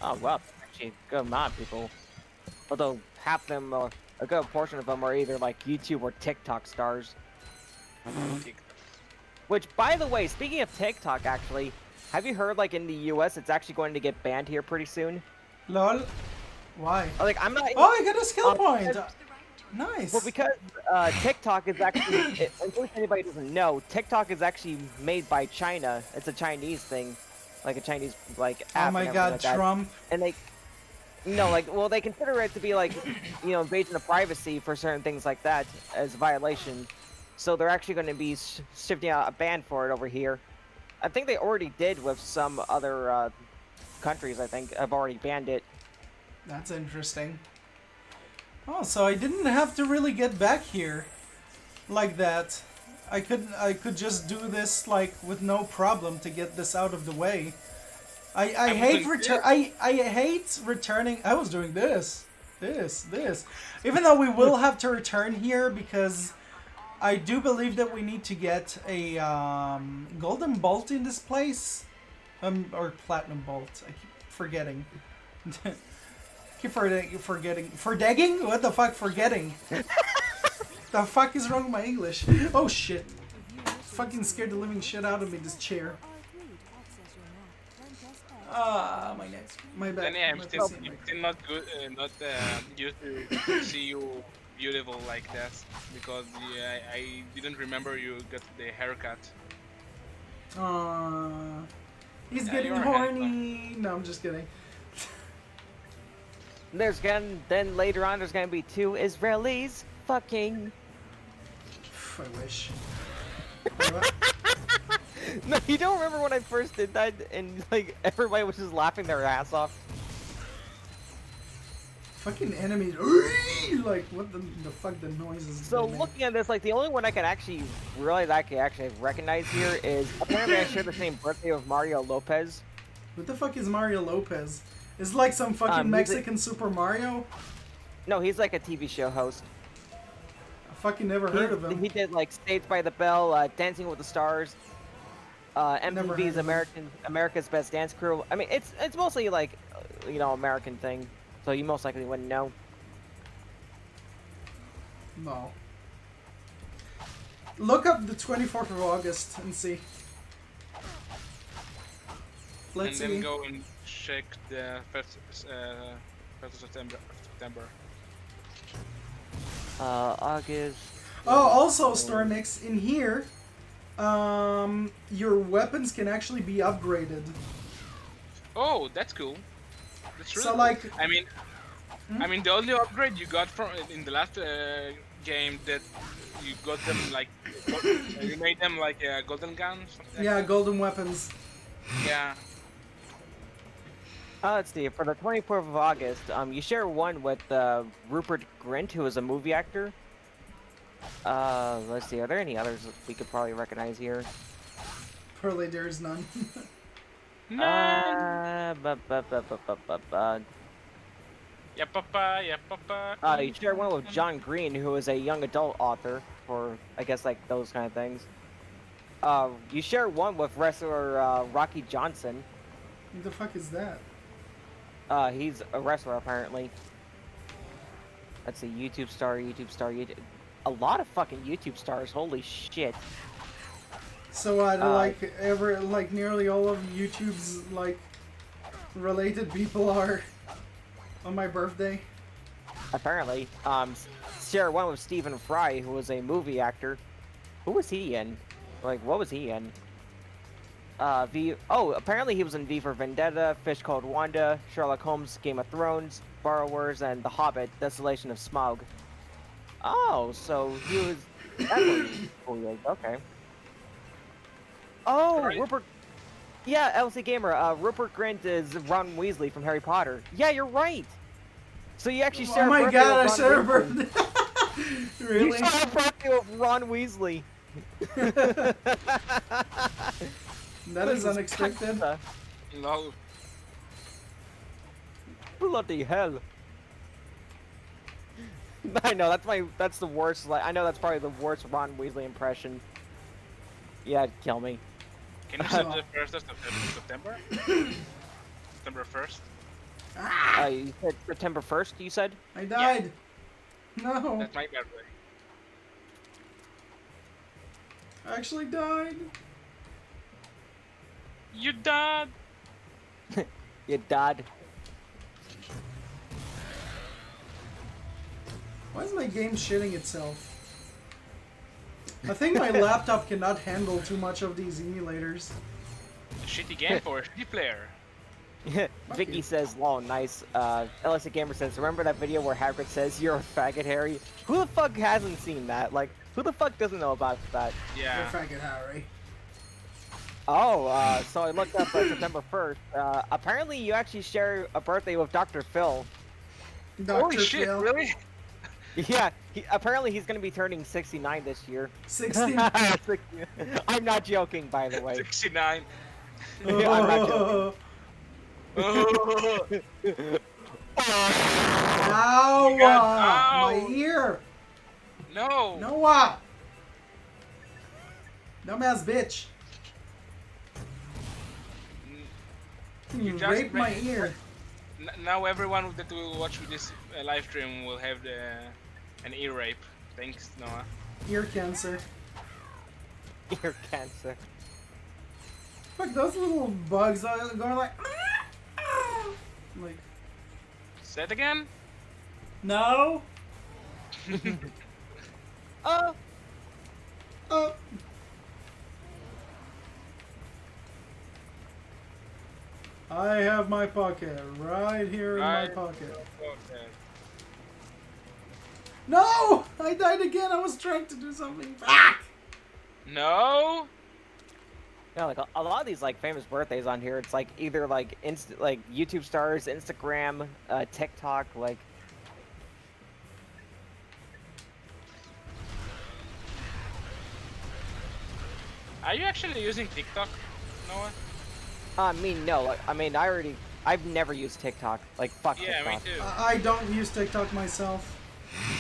Oh, well, actually, a good amount of people. Although, half of them, a good portion of them are either, like, YouTube or TikTok stars. Which, by the way, speaking of TikTok, actually, have you heard, like, in the US, it's actually going to get banned here pretty soon? Lol. Why? Like, I'm not... Oh, I got a skill point! Nice! Well, because TikTok is actually... in case anybody doesn't know, TikTok is actually made by China. It's a Chinese thing. Like, a Chinese, like, app. Oh my god, like Trump. And they... No, like, well, they consider it to be, like, you know, invasion of privacy for certain things like that as a violation. So they're actually going to be shifting out a ban for it over here. I think they already did with some other countries, I think, have already banned it. That's interesting. Oh, so I didn't have to really get back here like that. I could just do this, like, with no problem to get this out of the way. I hate returning. I was doing this. Even though we will have to return here because I do believe that we need to get a golden bolt in this place, or platinum bolt. I keep forgetting. Forgetting. What the fuck? Forgetting. The fuck is wrong with my English? Oh shit. Fucking scared the living shit out of me, this chair. Ah, my neck. My back. Danny, I'm My still, pussy, my- still not good, not used to see you beautiful like that because yeah, I didn't remember you got the haircut. He's Yeah, getting you're horny. No, I'm just kidding. Then later on, there's gonna be 2 Israelis fucking. I wish. No, you don't remember when I first did that, and like everybody was just laughing their ass off. Fucking enemies. Like, what the fuck the noises. So looking at this, like the only one I can actually realize I can actually recognize here is apparently I share the same birthday with Mario Lopez. What the fuck is Mario Lopez? Is like some fucking Mexican Super Mario? No, he's like a TV show host. I fucking never heard of him. He did like Saved by the Bell, Dancing with the Stars, MTV's America's Best Dance Crew. I mean, it's mostly like, you know, American thing, so you most likely wouldn't know. No. Look up the 24th of August and see. Let's and see. then go and check the first of September. August. Oh, also, Stormix, in here, your weapons can actually be upgraded. Oh, that's cool. That's really So, cool. like- I mean, the only upgrade you got from in the last game that you got them like you made them like a golden gun. Something Yeah, like golden weapons. that. Yeah. Let's see. For the 24th of August, you share one with Rupert Grint, who is a movie actor. Let's see. Are there any others we could probably recognize here? Probably there's none. Yeah, papa, yeah, papa. You share one with John Green, who is a young adult author for, I guess, like those kind of things. You share one with wrestler Rocky Johnson. Who the fuck is that? He's a wrestler apparently. Let's see, YouTube star. A lot of fucking YouTube stars. Holy shit. So like nearly all of YouTube's like related people are on my birthday. Apparently, share one with Stephen Fry, who was a movie actor. Who was he in? Like, what was he in? Apparently he was in V for Vendetta, Fish Called Wanda, Sherlock Holmes, Game of Thrones, Borrowers, and The Hobbit, Desolation of Smaug. Oh, so he was... That's what he is. Okay. Oh, Right. Rupert... Yeah, LC Gamer, Rupert Grint is Ron Weasley from Harry Potter. Yeah, you're right! So you actually share Oh my birthday god, I with share a Ron Weasley. birthday. Really? You share a birthday with Ron Weasley. That is unexpected. No. Bloody hell. I know, that's the worst, like, I know that's probably the worst Ron Weasley impression. Yeah, it'd kill me. Can you set the 1st of September? September 1st? You said September 1st, you said? I died. No. That's my birthday. I actually died. You died. You died. Why is my game shitting itself? I think my laptop cannot handle too much of these emulators. A shitty game for a shitty player. Vicky says, lol, nice. LSA Gamer says, remember that video where Hagrid says, you're a faggot, Harry? Who the fuck hasn't seen that? Like, who the fuck doesn't know about that? Yeah. You're a faggot, Harry. Oh, so I looked up September 1st. Apparently you actually share a birthday with Dr. Phil. Holy shit, really? Yeah, apparently he's gonna be turning 69 this year. 60? I'm not joking, by the way. 69. I'm not joking. Ow! Ow! My ear! No! Noah! Dumbass bitch. You just raped my made- ear. Now everyone that will watch this live stream will have an ear rape. Thanks, Noah. Ear cancer. Ear cancer. Look, those little bugs are going like. Like. Say it again? No! Oh! Oh! I have my pocket right here in my pocket. Okay. No! I died again. I was trying to do something back. No. Yeah, like a lot of these like famous birthdays on here, it's like either like like YouTube stars, Instagram, TikTok, like. Are you actually using TikTok, Noah? No. Like, I've never used TikTok. Like, fuck Yeah, TikTok. me too. I don't use TikTok myself.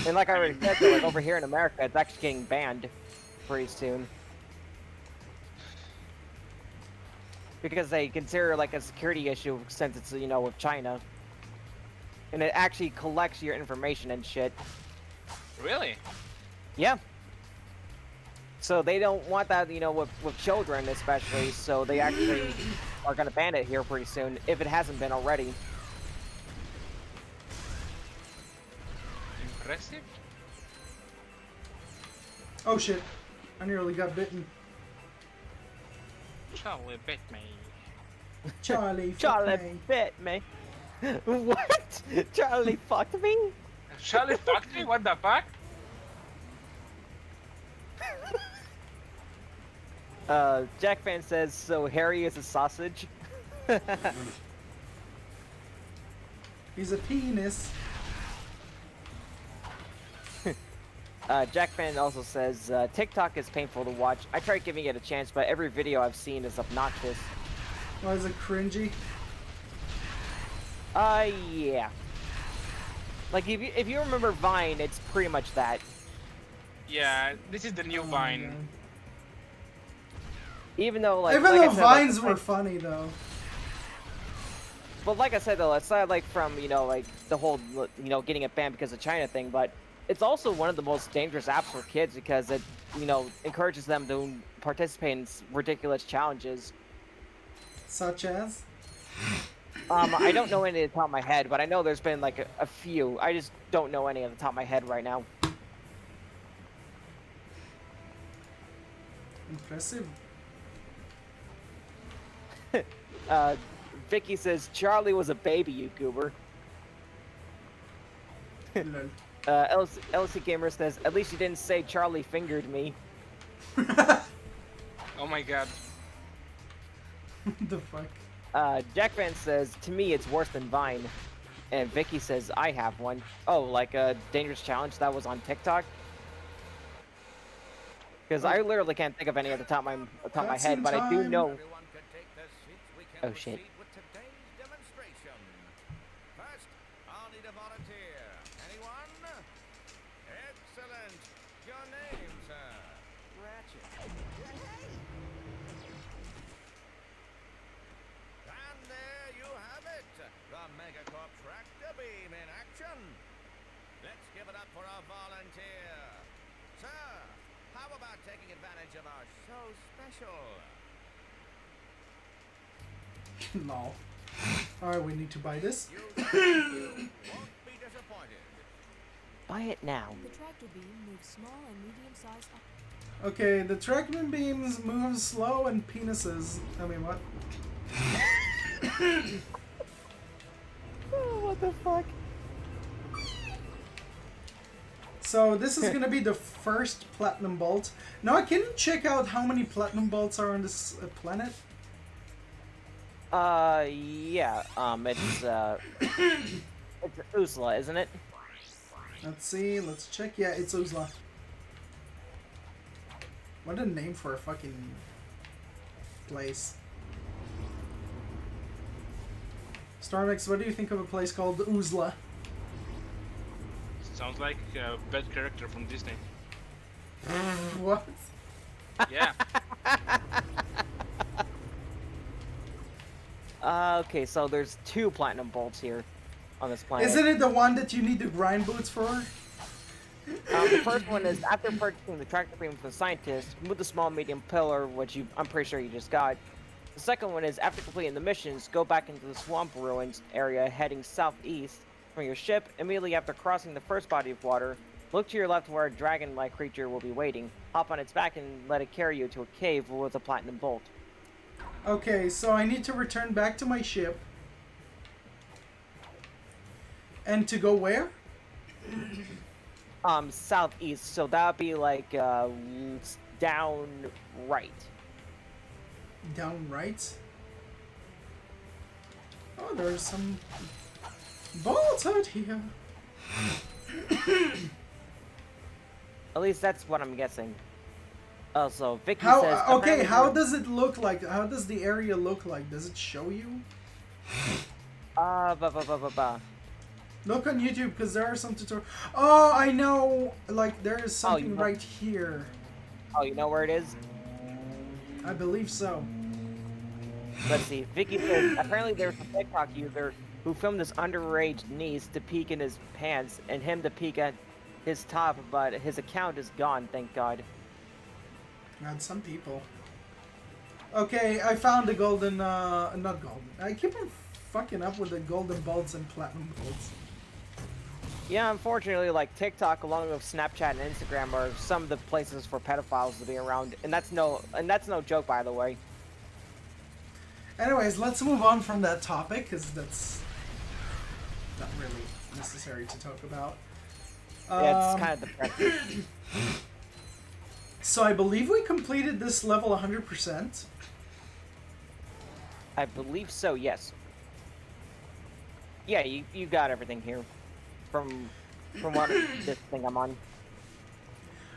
And like I already said, though, like over here in America, it's actually getting banned pretty soon. Because they consider like a security issue since it's, you know, with China. And it actually collects your information and shit. Really? Yeah. So they don't want that, you know, with children especially, so they actually are going to ban it here pretty soon, if it hasn't been already. Impressive. Oh shit. I nearly got bitten. Charlie bit me. Charlie Charlie bit me. What? Charlie fucked me? Charlie fucked me? What the fuck? Jack Fan says, so Harry is a sausage? He's a penis. Jack Fan also says, TikTok is painful to watch. I tried giving it a chance, but every video I've seen is obnoxious. Why is it cringy? Yeah. Like, if you remember Vine, it's pretty much that. Yeah, this is the new Vine. God. Even though, like, Even like though I said, Vines like, were funny, though. But like I said, though, it's not like from, you know, like the whole, you know, getting it banned because of China thing, but it's also one of the most dangerous apps for kids because it, you know, encourages them to participate in ridiculous challenges. Such as? I don't know any at the top of my head, but I know there's been like a few. I just don't know any at the top of my head right now. Impressive. Vicky says, Charlie was a baby, you goober. LC Gamer says, at least you didn't say Charlie fingered me. Oh my god. What the fuck? Jack Van says, to me it's worse than Vine. And Vicky says, I have one. Oh, like a dangerous challenge that was on TikTok? Because I literally can't think of any at the top of my head, but I do know... Oh shit. With today's demonstration. First, I'll need a volunteer. Anyone? Excellent. Your name, sir? Ratchet. And there you have it. The Megacorp tractor beam in action. Let's give it up for our volunteer. Sir, how about taking advantage of our so special? No. Alright, we need to buy this. Won't be disappointed. Buy it now. The tractor beam moves small and medium-sized. Okay, the tractor beams move slow and penises. I mean, what? Oh, what the fuck? So this is gonna be the first platinum bolt. Now, can you check out how many platinum bolts are on this planet? Yeah, it's, it's Uzla, isn't it? Let's see, let's check. Yeah, it's Uzla. What a name for a fucking place. Starmix, what do you think of a place called Uzla? Sounds like a bad character from Disney. What? Yeah. Okay, so there's 2 platinum bolts here on this planet. Isn't it the one that you need the grind boots for? The first one is after purchasing the tractor beam from the scientist, move the small medium pillar, which I'm pretty sure you just got. The second one is after completing the missions, go back into the swamp ruins area heading southeast from your ship. Immediately after crossing the first body of water, look to your left where a dragon-like creature will be waiting. Hop on its back and let it carry you to a cave with a platinum bolt. Okay, so I need to return back to my ship. And to go where? Southeast, so that would be like down right. Down right? Oh, there's some bolts out here. At least that's what I'm guessing. Also, Vicky How, says... okay, how does it look like? How does the area look like? Does it show you? Look on YouTube, because there are some tutorials. Oh, I know! Like, there is something right here. Oh, you know where it is? I believe so. Let's see. Vicky says, apparently there's a TikTok user who filmed his underage niece to peek in his pants and him to peek at his top, but his account is gone, thank God. God, some people. Okay, I found the golden, not golden. I keep on fucking up with the golden bolts and platinum bolts. Yeah, unfortunately, like TikTok, along with Snapchat and Instagram, are some of the places for pedophiles to be around, and that's no joke, by the way. Anyways, let's move on from that topic, because that's not really necessary to talk about. Yeah, it's kind of depressing. So I believe we completed this level 100%. I believe so, yes. Yeah, you got everything here. From what this thing I'm on.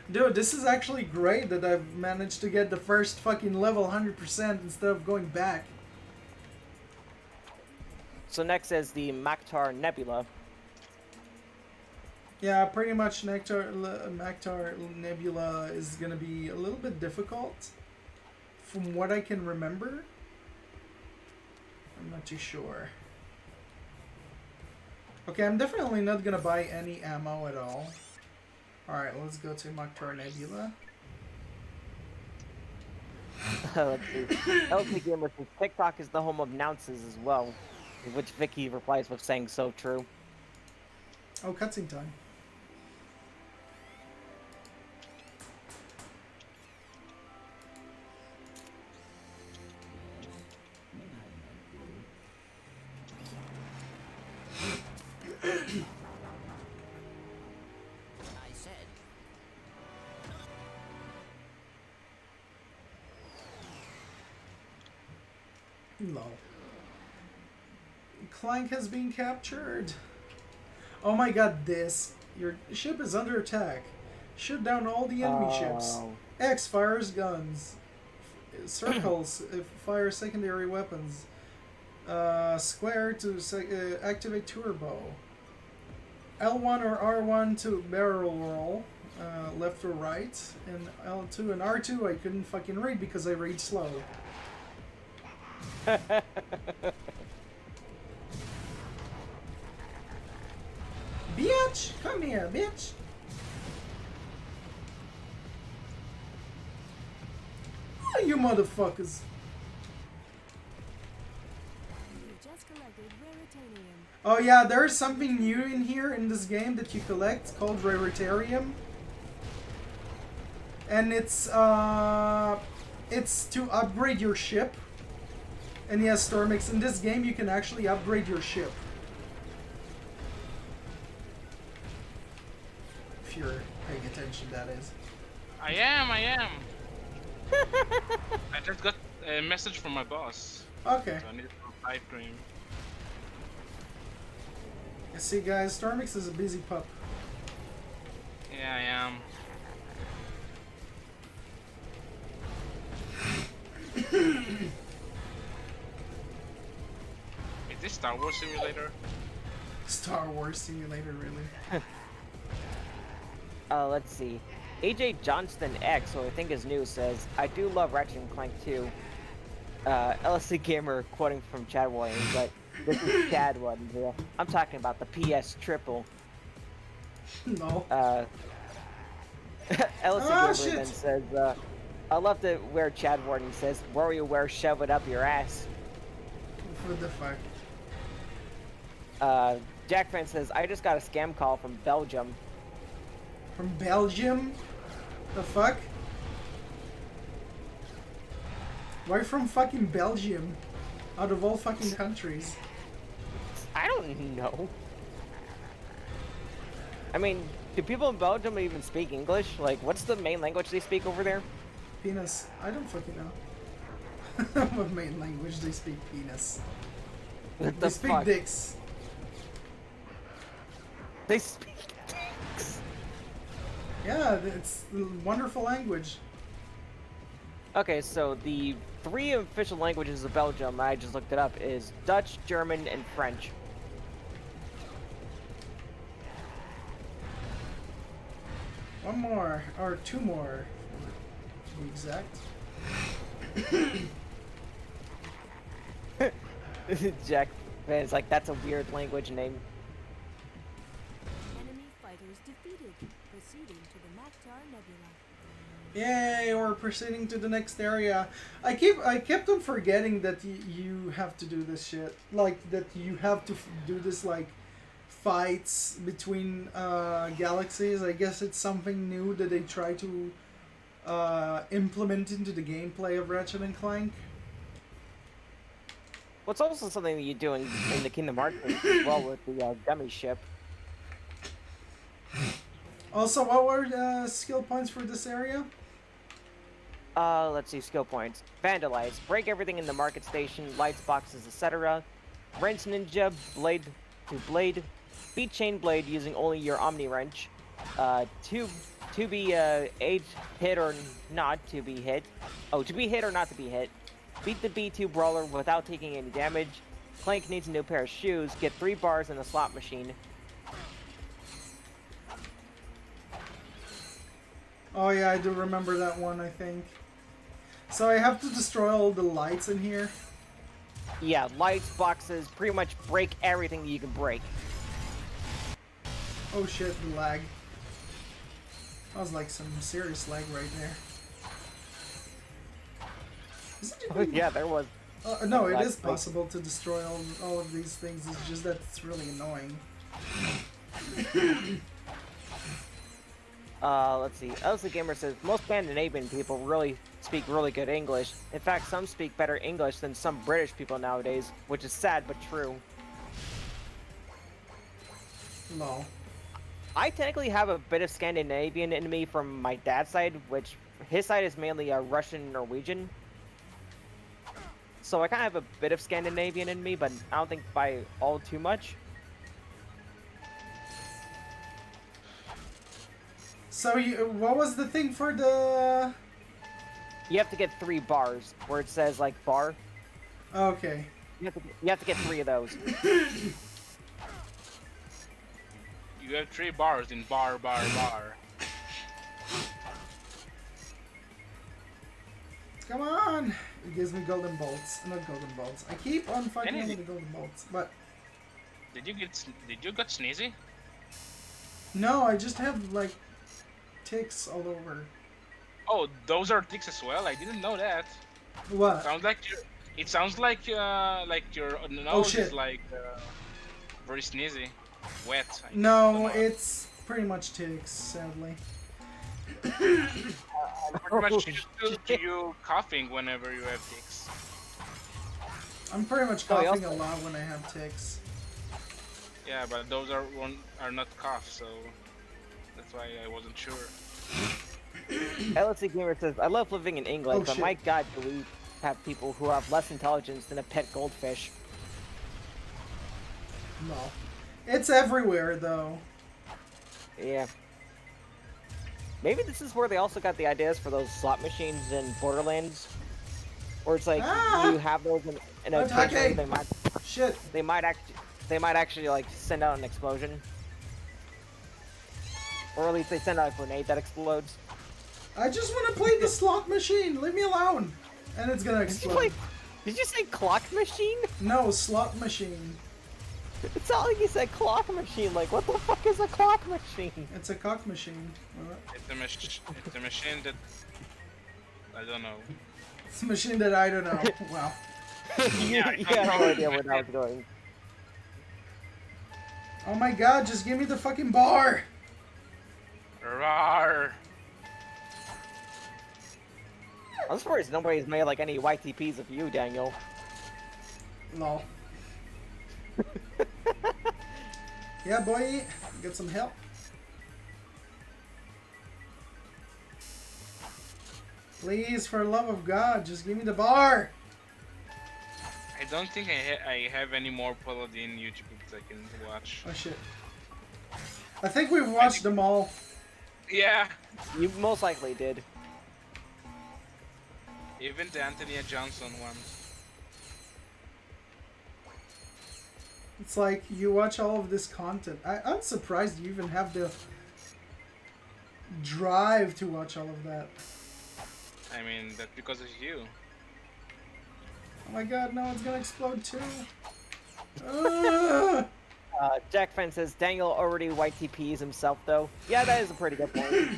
Dude, this is actually great that I've managed to get the first fucking level 100% instead of going back. So next is the Maktar Nebula. Yeah, pretty much Maktar Nebula is gonna be a little bit difficult. From what I can remember. I'm not too sure. Okay, I'm definitely not gonna buy any ammo at all. Alright, let's go to Maktar Nebula. Let's see. LP Gamer says TikTok is the home of nounces as well. Which Vicky replies with saying so true. Oh, cutscene time. I said. No. Clank has been captured. Oh my god, this. Your ship is under attack. Shoot down all the enemy ships. X fires guns. Circles fire secondary weapons. Square to activate turbo. L1 or R1 to barrel roll. Left or right. And L2 and R2 I couldn't fucking read because I read slow. Bitch! Come here, bitch! Oh, you motherfuckers! You just collected Raritanium. Oh yeah, there's something new in here in this game that you collect called Raritarium. And it's to upgrade your ship. And yes, Stormix, in this game you can actually upgrade your ship. If you're paying attention, that is. I am. I just got a message from my boss. Okay. So I need to reply to him. You see, guys, Stormix is a busy pup. Yeah, I am. Is this Star Wars Simulator? Star Wars Simulator, really? Let's see. AJ Johnston X, who I think is new, says, I do love Ratchet Clank 2. LSC Gamer quoting from Chad Warren, but this is Chad one here. I'm talking about the PS Triple. No. LSC Ah, Gamer shit. then says, I love to wear Chad Warden. He says, WarioWare, shove it up your ass. What the fuck? Jack Fan says, I just got a scam call from Belgium. From Belgium? The fuck? Why from fucking Belgium? Out of all fucking countries. I don't know. I mean, do people in Belgium even speak English? Like, what's the main language they speak over there? Penis. I don't fucking know. What main language they speak? Penis. What They the speak fuck? dicks. They speak dicks? Yeah, it's a wonderful language. Okay, so the 3 official languages of Belgium, I just looked it up, is Dutch, German, and French. One more, or 2 more, to be exact. Jack Van's like, that's a weird language name. Enemy fighters defeated. Proceeding to the Maktar Nebula. Yay, we're proceeding to the next area. I kept on forgetting that you have to do this shit. Like, that you have to do this, like, fights between galaxies. I guess it's something new that they try to implement into the gameplay of Ratchet and Clank. Well, it's also something that you do in the Kingdom Hearts as well with the gummy ship. Also, what were skill points for this area? Let's see, skill points. Vandalize. Break everything in the market station, lights, boxes, etc. Wrench Ninja, blade to blade. Beat Chain Blade using only your Omni Wrench. To be hit or not to be hit. Oh, to be hit or not to be hit. Beat the B2 Brawler without taking any damage. Clank needs a new pair of shoes. Get 3 bars in the slot machine. Oh yeah, I do remember that one, I think. So I have to destroy all the lights in here? Yeah, lights, boxes, pretty much break everything that you can break. Oh shit, the lag. That was like some serious lag right there. Is it even... Yeah, there was. No, it is possible to destroy all of these things, it's just that it's really annoying. Let's see. Elsa Gamer says, most Scandinavian people really speak really good English. In fact, some speak better English than some British people nowadays, which is sad but true. No. I technically have a bit of Scandinavian in me from my dad's side, which his side is mainly Russian and Norwegian. So I kind of have a bit of Scandinavian in me, but I don't think by all too much. So what was the thing for the... You have to get 3 bars, where it says, like, bar. Okay. You have to get 3 of those. You have 3 bars in bar. Come on! It gives me golden bolts. Not golden bolts. I keep on fucking with the golden bolts, but... Did you get sneezy? No, I just have, like, ticks all over. Oh, those are ticks as well? I didn't know that. What? It sounds like your nose shit. is like very sneezy, wet. No, it's pretty much ticks, sadly. Pretty much used to you coughing whenever you have ticks. I'm pretty much coughing a lot when I have ticks. Yeah, but those are not coughs, so that's why I wasn't sure. LSC Gamer says, I love living in England, but shit. my god, do we have people who have less intelligence than a pet goldfish. No. It's everywhere, though. Yeah. Maybe this is where they also got the ideas for those slot machines in Borderlands. Where it's like, you have those in a picture, they might actually like send out an explosion. Or at least they send out a grenade that explodes. I just want to play the slot machine. Leave me alone. And it's gonna explode. Did you say clock machine? No, slot machine. It sounded like you said clock machine. Like, what the fuck is a clock machine? It's a cock machine. It's a machine that I don't know. It's a machine that I don't know. Wow. Yeah, I have no idea where that was going. Oh my god, just give me the fucking bar! Rawr. I'm surprised nobody's made like any YTPs of you, Daniel. Lol. Yeah, boy, get some help. Please, for the love of God, just give me the bar! I don't think I have any more Paladin YouTube clips I can watch. Oh shit. I think we've watched them all. Yeah. You most likely did. Even the Anthony Johnson ones. It's like, you watch all of this content. I'm surprised you even have the drive to watch all of that. I mean, that's because of you. Oh my god, no, it's gonna explode too. Ugh. Jack Fenn says Daniel already YTPs himself though. Yeah, that is a pretty good point.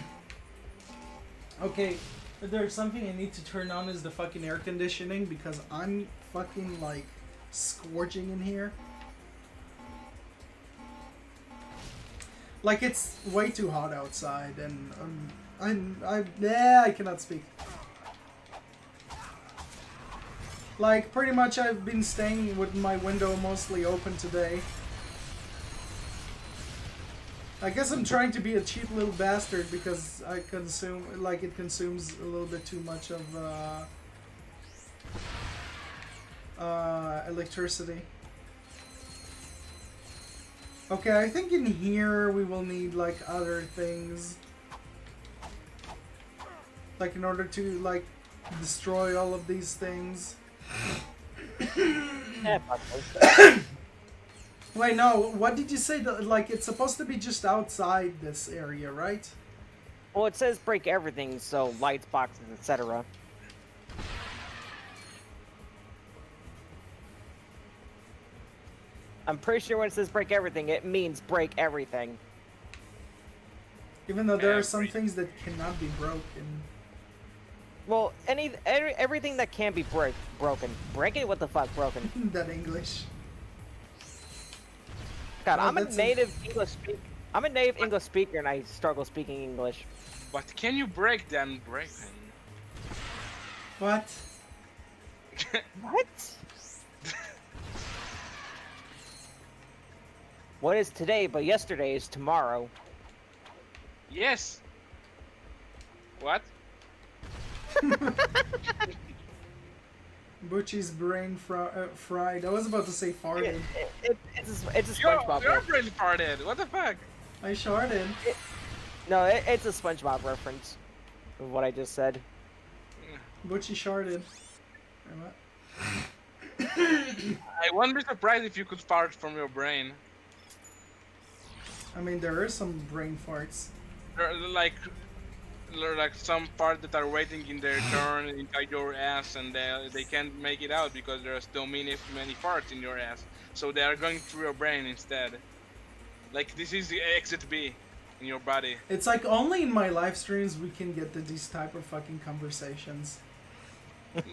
Okay, if there's something I need to turn on is the fucking air conditioning because I'm fucking like scorching in here. Like it's way too hot outside and I cannot speak. Like pretty much I've been staying with my window mostly open today. I guess I'm trying to be a cheap little bastard because I consume, like it consumes a little bit too much of electricity. Okay, I think in here we will need like other things. Like in order to like destroy all of these things. Wait, no, what did you say? Like, it's supposed to be just outside this area, right? Well, it says break everything, so lights, boxes, etc. I'm pretty sure when it says break everything, it means break everything. Even though there are some things that cannot be broken. Well, everything that can be broken. Break it? What the fuck, broken? That English. God, Well, I'm a native English speaker. I'm a native English speaker, and I struggle speaking English. But can you break the unbroken? What? What? What is today, but yesterday is tomorrow. Yes. What? Butchie's brain fried. I was about to say farted. It's a SpongeBob. Your brain farted. What the fuck? I sharded. It's a SpongeBob reference. Of what I just said. Butchie sharded. I wouldn't be surprised if you could fart from your brain. I mean, there are some brain farts. There are like some parts that are waiting in their turn inside your ass, and they can't make it out because there's so many farts in your ass. So they are going through your brain instead. Like this is the exit B in your body. It's like only in my live streams we can get to these type of fucking conversations.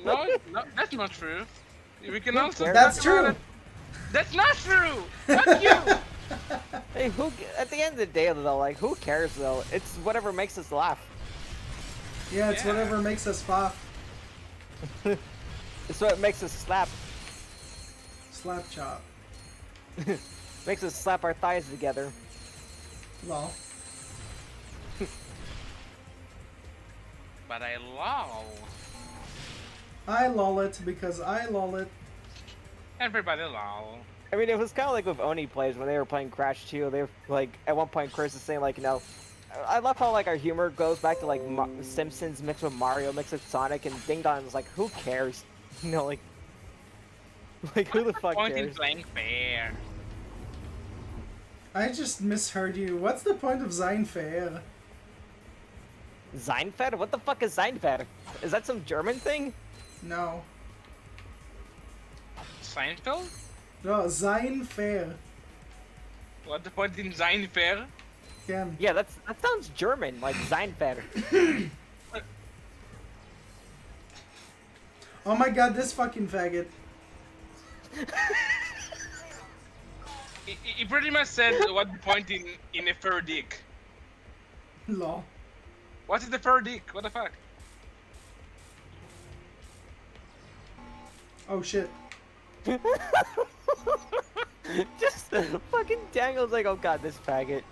No, that's not true. We can also. That's true. That's not true. Fuck you. Hey, at the end of the day, though, like, who cares, though? It's whatever makes us laugh. Yeah, it's whatever makes us laugh. It's what makes us slap. Slap chop. Makes us slap our thighs together. Lol. But I lol. I lol it because I lol it. Everybody lol. I mean, it was kind of like with Oni plays when they were playing Crash 2. They were like, at one point, Chris is saying like, you know, I love how like our humor goes back to like Simpsons mixed with Mario mixed with Sonic, and Ding Dong was like, who cares? You know, like who the fuck Point in cares? playing fair. I just misheard you. What's the point of Sein Fair? Seinfeld? What the fuck is Seinfeld? Is that some German thing? No. Seinfeld? No, Sein Fair. What the point in Fair? Again. Yeah, that sounds German, like Seinfeld. Oh my god, this fucking faggot. He pretty much said what the point in a fur dick. Lol. What is the fur dick? What the fuck? Oh shit. Just fucking Daniel's like, oh god, this faggot.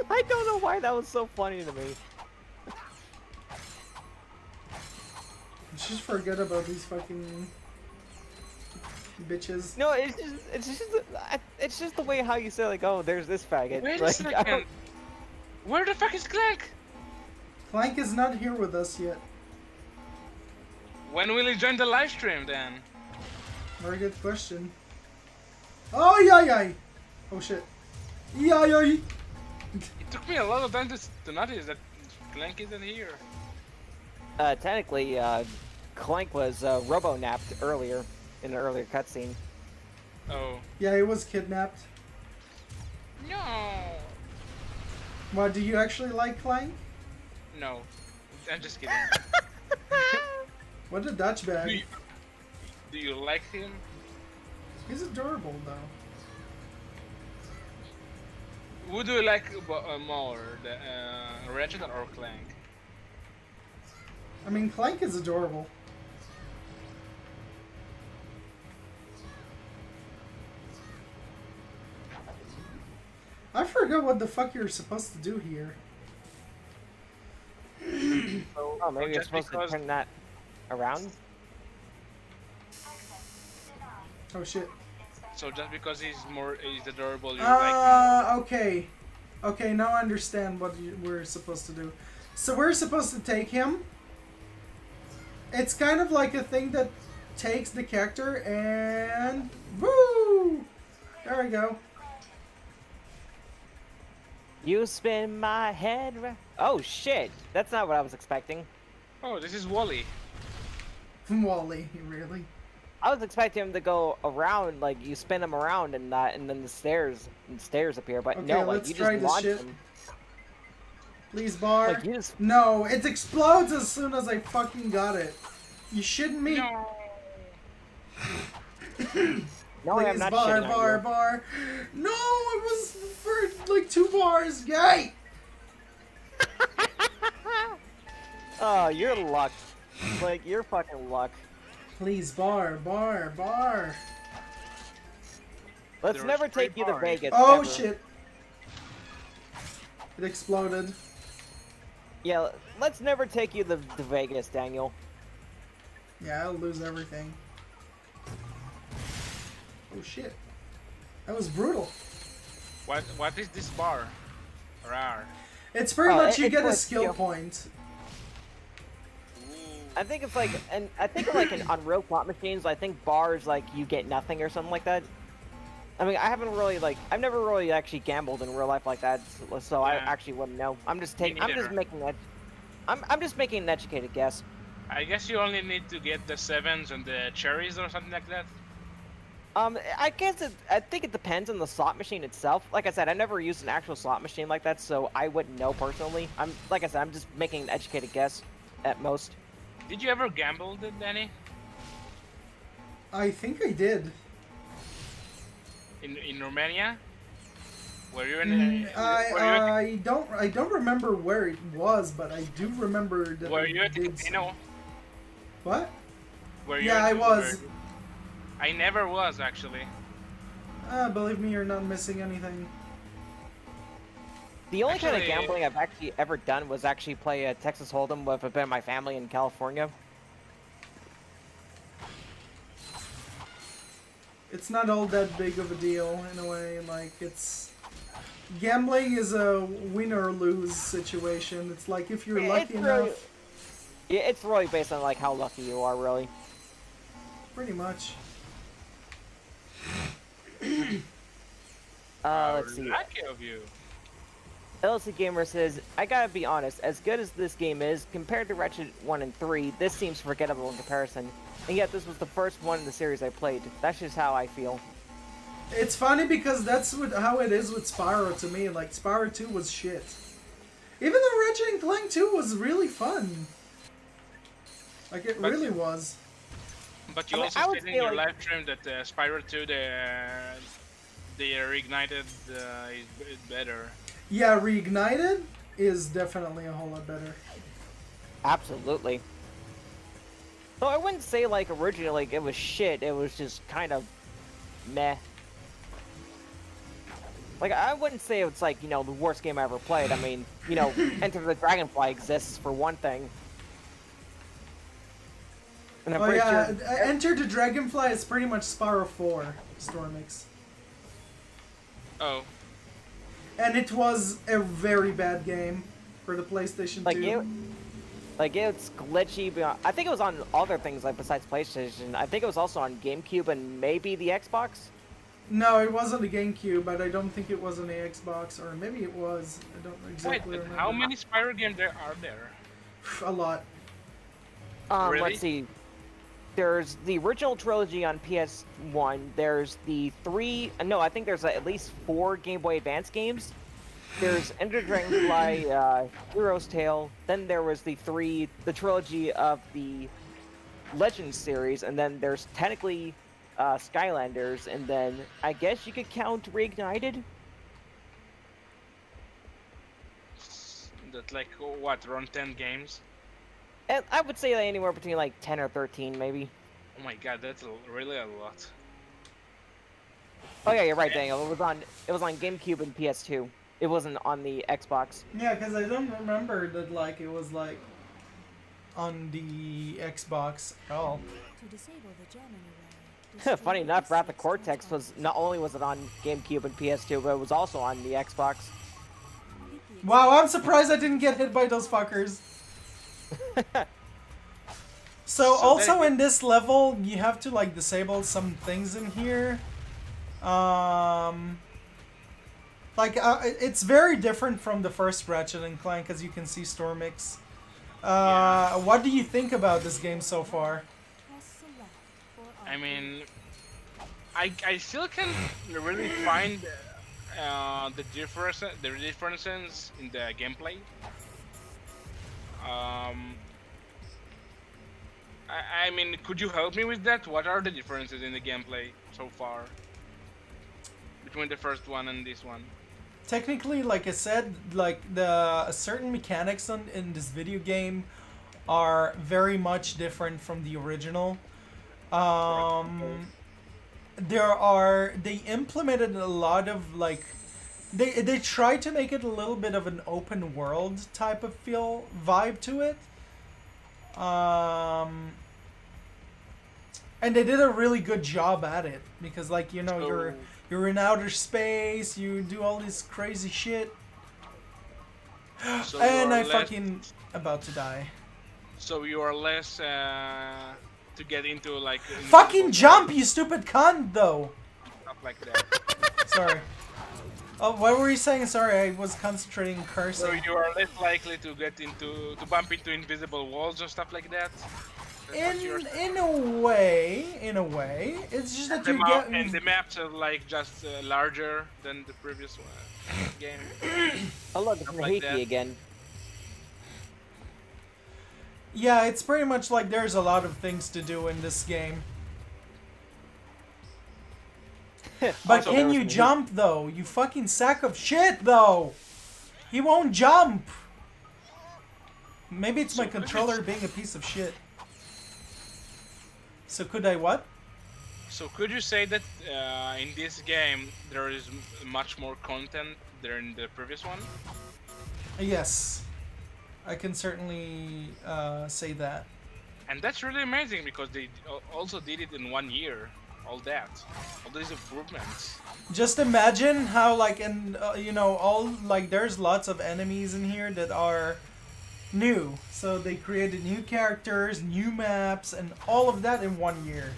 I don't know why that was so funny to me. Just forget about these fucking bitches. No, it's just the way how you say like, oh, there's this faggot. Wait a Like, second. Where the fuck is Clank? Clank is not here with us yet. When will he join the live stream then? Very good question. Oh yay! Oh shit. Yay! It took me a lot of time to notice that Clank isn't here. Technically, Clank was robo-napped earlier in an earlier cutscene. Oh. Yeah, he was kidnapped. No. Why, do you actually like Clank? No. I'm just kidding. What a Dutch bag. Do you like him? He's adorable though. Who do you like more, the Ratchet or Clank? I mean, Clank is adorable. I forgot what the fuck you're supposed to do here. Oh, maybe you're supposed to turn that around? Oh shit. So just because he's adorable, you like him? Okay. Okay, now I understand what we're supposed to do. So we're supposed to take him. It's kind of like a thing that takes the character and... Woo! There we go. You spin my head. Oh shit! That's not what I was expecting. Oh, this is Wally. Wally, really? I was expecting him to go around, like you spin him around and that, and then the stairs appear. But Okay, no, like let's you try just this launch shit. him. Please, bar. Like, you just... No, it explodes as soon as I fucking got it. You shitting me? No. No, Please, I'm not bar, shitting bar, on you. bar. No, it was for like 2 bars. Yay! Oh, you're luck. Like, you're fucking luck. Please, bar, bar, bar. Let's There never was 3 take you to bars. Vegas. Oh ever. shit! It exploded. Yeah, let's never take you to Vegas, Daniel. Yeah, I'll lose everything. Oh shit. That was brutal. What is this bar? Rar. It's pretty much you it's get a like skill point. I think it's like, and I think like in on real slot machines, I think bars like you get nothing or something like that. I mean, I haven't really like, I've never really actually gambled in real life like that, so I Yeah. actually wouldn't know. I'm just Me neither. making that, I'm just making an educated guess. I guess you only need to get the 7s and the cherries or something like that. I guess I think it depends on the slot machine itself. Like I said, I never used an actual slot machine like that, so I wouldn't know personally. Like I said, I'm just making an educated guess at most. Did you ever gamble, Danny? I think I did. In Romania? Were you I don't remember where it was, but I do remember that. Were you at the casino? What? Were you Yeah, I was. I never was actually. Believe me, you're not missing anything. The only kind of Actually- gambling I've actually ever done was actually play a Texas Hold'em with a bit of my family in California. It's not all that big of a deal in a way. Like, it's gambling is a win or lose situation. It's like if you're lucky enough. Yeah, it's really based on like how lucky you are, really. Pretty much. Let's see. Lucky of you. LC Gamer says, I gotta be honest, as good as this game is, compared to Ratchet 1 and 3, this seems forgettable in comparison. And yet this was the first one in the series I played. That's just how I feel. It's funny because that's how it is with Spyro to me. Like, Spyro 2 was shit. Even though Ratchet and Clank 2 was really fun. Like, it really was. But you also said in your live stream that Spyro 2, the reignited is better. Yeah, Reignited is definitely a whole lot better. Absolutely. So I wouldn't say like originally like it was shit. It was just kind of meh. Like I wouldn't say it's like, you know, the worst game I ever played. I mean, you know, Enter the Dragonfly exists for one thing. And I'm oh pretty yeah, sure Enter the Dragonfly is pretty much Spyro 4 Stormix. Oh. And it was a very bad game for the PlayStation 2. Like it's glitchy. Beyond, I think it was on other things like besides PlayStation. I think it was also on GameCube and maybe the Xbox. No, it wasn't a GameCube, but I don't think it was on the Xbox, or maybe it was. I don't exactly remember. How many Spyro games are there? A lot. Really? Let's see. There's the original trilogy on PS1. There's the I think there's at least 4 Game Boy Advance games. There's Enter the Dragonfly, Hero's Tale. Then there was the trilogy of the Legends series, and then there's technically Skylanders, and then I guess you could count Reignited. That's like what, around 10 games? And I would say anywhere between like 10 or 13, maybe. Oh my god, that's really a lot. Oh yeah, you're right, Daniel. It was on GameCube and PS2. It wasn't on the Xbox. Yeah, because I don't remember that like it was like on the Xbox at all. To disable the German array. Funny enough, Wrath of Cortex was not only was it on GameCube and PS2, but it was also on the Xbox. Wow, I'm surprised I didn't get hit by those fuckers. So also in this level, you have to like disable some things in here. It's very different from the first Ratchet and Clank, as you can see, Stormix. What do you think about this game so far? I mean, I still can really find the differences in the gameplay. I mean, could you help me with that? What are the differences in the gameplay so far between the first one and this one? Technically, like I said, like the certain mechanics in this video game are very much different from the original. They implemented a lot of like they tried to make it a little bit of an open world type of vibe to it. And they did a really good job at it because, like, you know, you're in outer space, you do all this crazy shit, and I fucking about to die. So you are less to get into like. Fucking jump, you stupid cunt! Though. Stuff like that. Sorry. Oh, what were you saying? Sorry, I was concentrating cursing. So you are less likely to bump into invisible walls and stuff like that. In a way, it's just that you get. And the maps are like just larger than the previous game. Oh look, it's Mahiki again. Yeah, it's pretty much like there's a lot of things to do in this game. But can you jump though? You fucking sack of shit though! He won't jump! Maybe it's my controller being a piece of shit. So could I what? So could you say that in this game there is much more content than in the previous one? Yes. I can certainly say that. And that's really amazing because they also did it in 1 year. All these improvements. Just imagine how like you know, there's lots of enemies in here that are new. So they created new characters, new maps, and all of that in 1 year.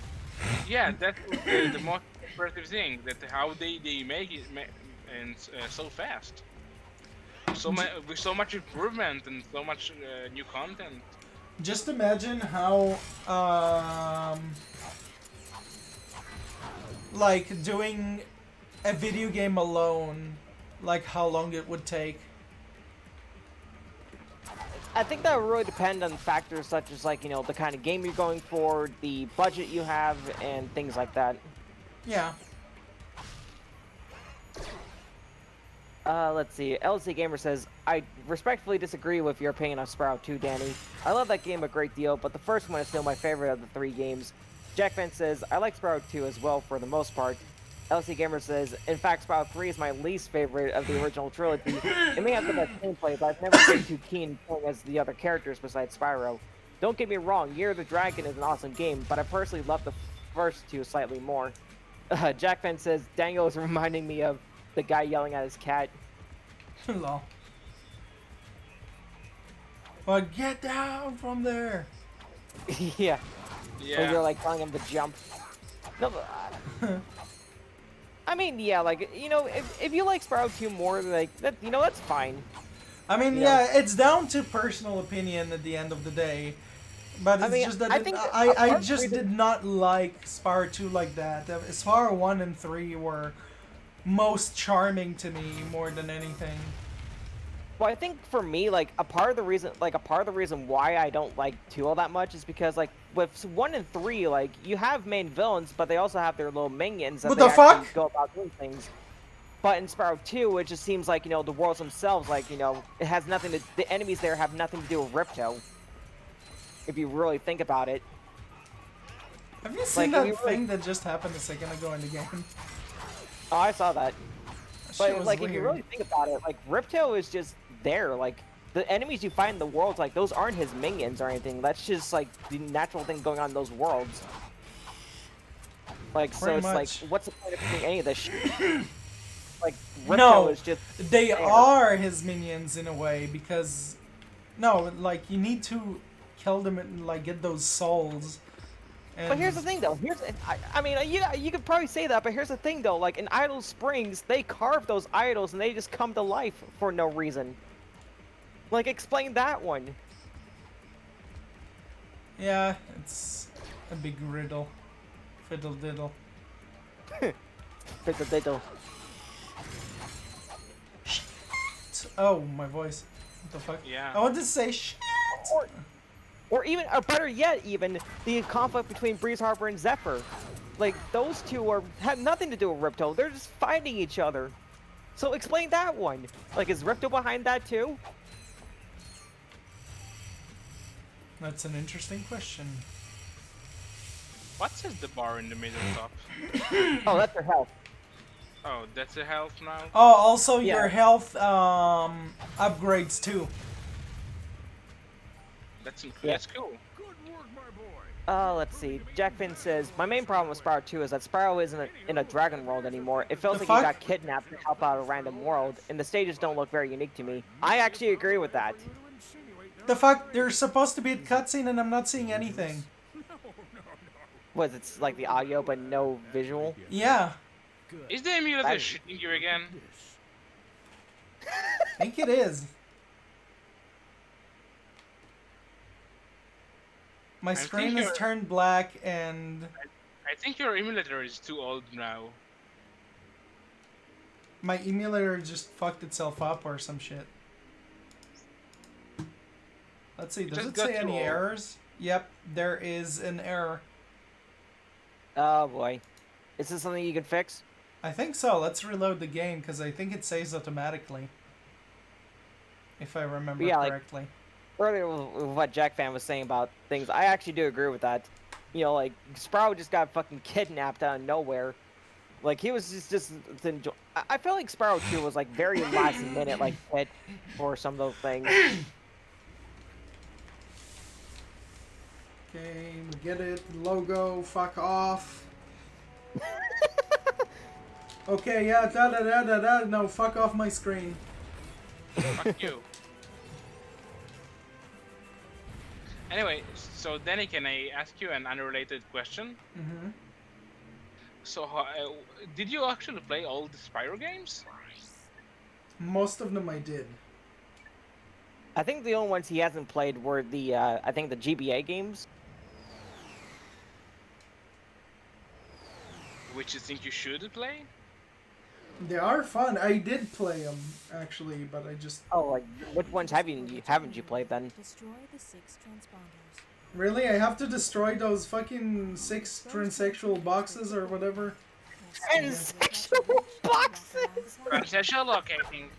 Yeah, that's the most impressive thing. That how they make it and so fast. With so much improvement and so much new content. Just imagine how like doing a video game alone, like how long it would take. I think that would really depend on factors such as, like, you know, the kind of game you're going for, the budget you have, and things like that. Yeah. Let's see. LC Gamer says, I respectfully disagree with your opinion on Sparrow 2, Danny. I love that game a great deal, but the first one is still my favorite of the 3 games. Jack Van says, I like Sparrow 2 as well for the most part. LC Gamer says, in fact, Sparrow 3 is my least favorite of the original trilogy. It may have the best gameplay, but I've never been too keen playing as the other characters besides Spyro. Don't get me wrong, Year of the Dragon is an awesome game, but I personally love the first 2 slightly more. Jack Van says, Daniel is reminding me of the guy yelling at his cat. Lol. But get down from there! Yeah. Yeah. When you're like telling him to jump. No, but, I mean, yeah, like, you know, if you like Sparrow 2 more, like, that, you know, that's fine. I mean, yeah, it's down to personal opinion at the end of the day. But it's just that I just did not like Spyro 2 like that. Spyro 1 and 3 were most charming to me more than anything. Well, I think for me, like, a part of the reason why I don't like 2 all that much is because, like, with 1 and 3, like, you have main villains, but they also have their little minions that What they the actually fuck? go about doing things. But in Sparrow 2, it just seems like, you know, the worlds themselves, like, you know, it has nothing to, the enemies there have nothing to do with Ripto. If you really think about it. Have you seen Like, that thing that just happened a second ago in the game? Oh, I saw that. That shit But, was like, weird. if you really think about it, like, Ripto is just there. Like, the enemies you find in the worlds, like, those aren't his minions or anything. That's just, like, the natural thing going on in those worlds. Like, so Pretty it's much. like, what's the point of doing any of this shit? Like, Ripto No, is just they there. are his minions in a way because no, like you need to kill them and like get those souls. And But here's the thing, though. I mean, you could probably say that, but here's the thing, though. Like, in Idle Springs, they carve those idols and they just come to life for no reason. Like, explain that one. yeah, it's a big riddle. Fiddle diddle. Fiddle diddle. Oh, my voice. What the fuck? Yeah. I wanted to say shit. Or even, or better yet, even the conflict between Breeze Harbor and Zephyr. Like, those two have nothing to do with Ripto. They're just fighting each other. So explain that one. Like, is Ripto behind that too? That's an interesting question. What says the bar in the middle top? Oh, that's their health. Oh, that's a health now? Oh, also Yeah. your health upgrades too. That's cool. Let's see. Jack Finn says, my main problem with Spyro 2 is that Spyro isn't in a dragon world anymore. It feels The like fuck? he got kidnapped to help out a random world, and the stages don't look very unique to me. I actually agree with that. The fuck? There's supposed to be a cutscene and I'm not seeing anything. Was it's like the audio but no visual? Yeah, Is the emulator shitting you again? I think it is. My I screen think has you're- turned black and I think your emulator is too old now. my emulator just fucked itself up or some shit. Let's see, does just it got say too any old. errors? Yep, there is an error. Oh boy. Is this something you can fix? I think so. Let's reload the game because I think it saves automatically. If I remember Yeah, like- correctly. Earlier with what Jack Fan was saying about things, I actually do agree with that. You know, like, Sprout just got fucking kidnapped out of nowhere. Like, he was just enjoy. I feel like Sparrow 2 was, like, very last minute, like, hit for some of those things. Okay, we get it. Logo, fuck off. Okay, yeah, da. No, fuck off my screen. Fuck you. Anyway, so Danny, can I ask you an unrelated question? Mm-hmm. So, did you actually play all the Spyro games? Most of them I did. I think the only ones he hasn't played were the, I think the GBA games. Which you think you should play? They are fun. I did play them actually, but I just Oh, like which ones haven't you played then? Destroy the 6 transponders. really I have to destroy those fucking 6 transsexual boxes or whatever. Transsexual boxes. Transsexual locating.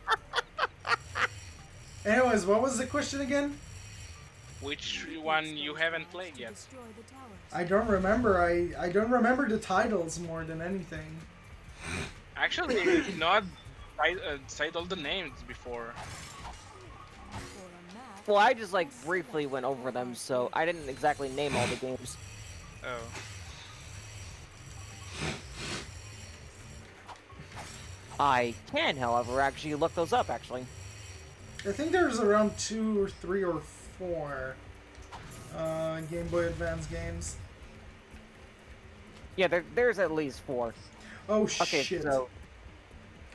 Anyways, what was the question again? Which one you haven't played yet? I don't remember. I don't remember the titles more than anything. Actually, not cite all the names before. Well, I just like briefly went over them, so I didn't exactly name all the games. Oh. I can, however, actually look those up. Actually, I think there's around 2 or 3 or 4 Game Boy Advance games. yeah, there's at least 4. Oh Okay, shit! so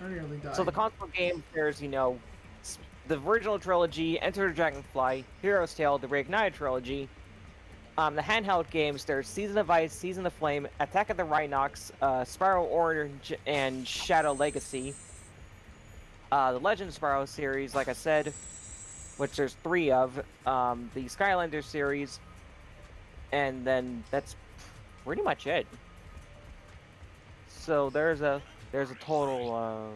I nearly died. So the console games, there's, the original trilogy, Enter the Dragonfly, Hero's Tale, the Reignited trilogy. The handheld games, there's Season of Ice, Season of Flame, Attack of the Rhinox, Spyro Orange, and Shadow Legacy. The Legend of Spyro series, like I said, which there's 3 of. The Skylander series, and then that's pretty much it. So there's a total.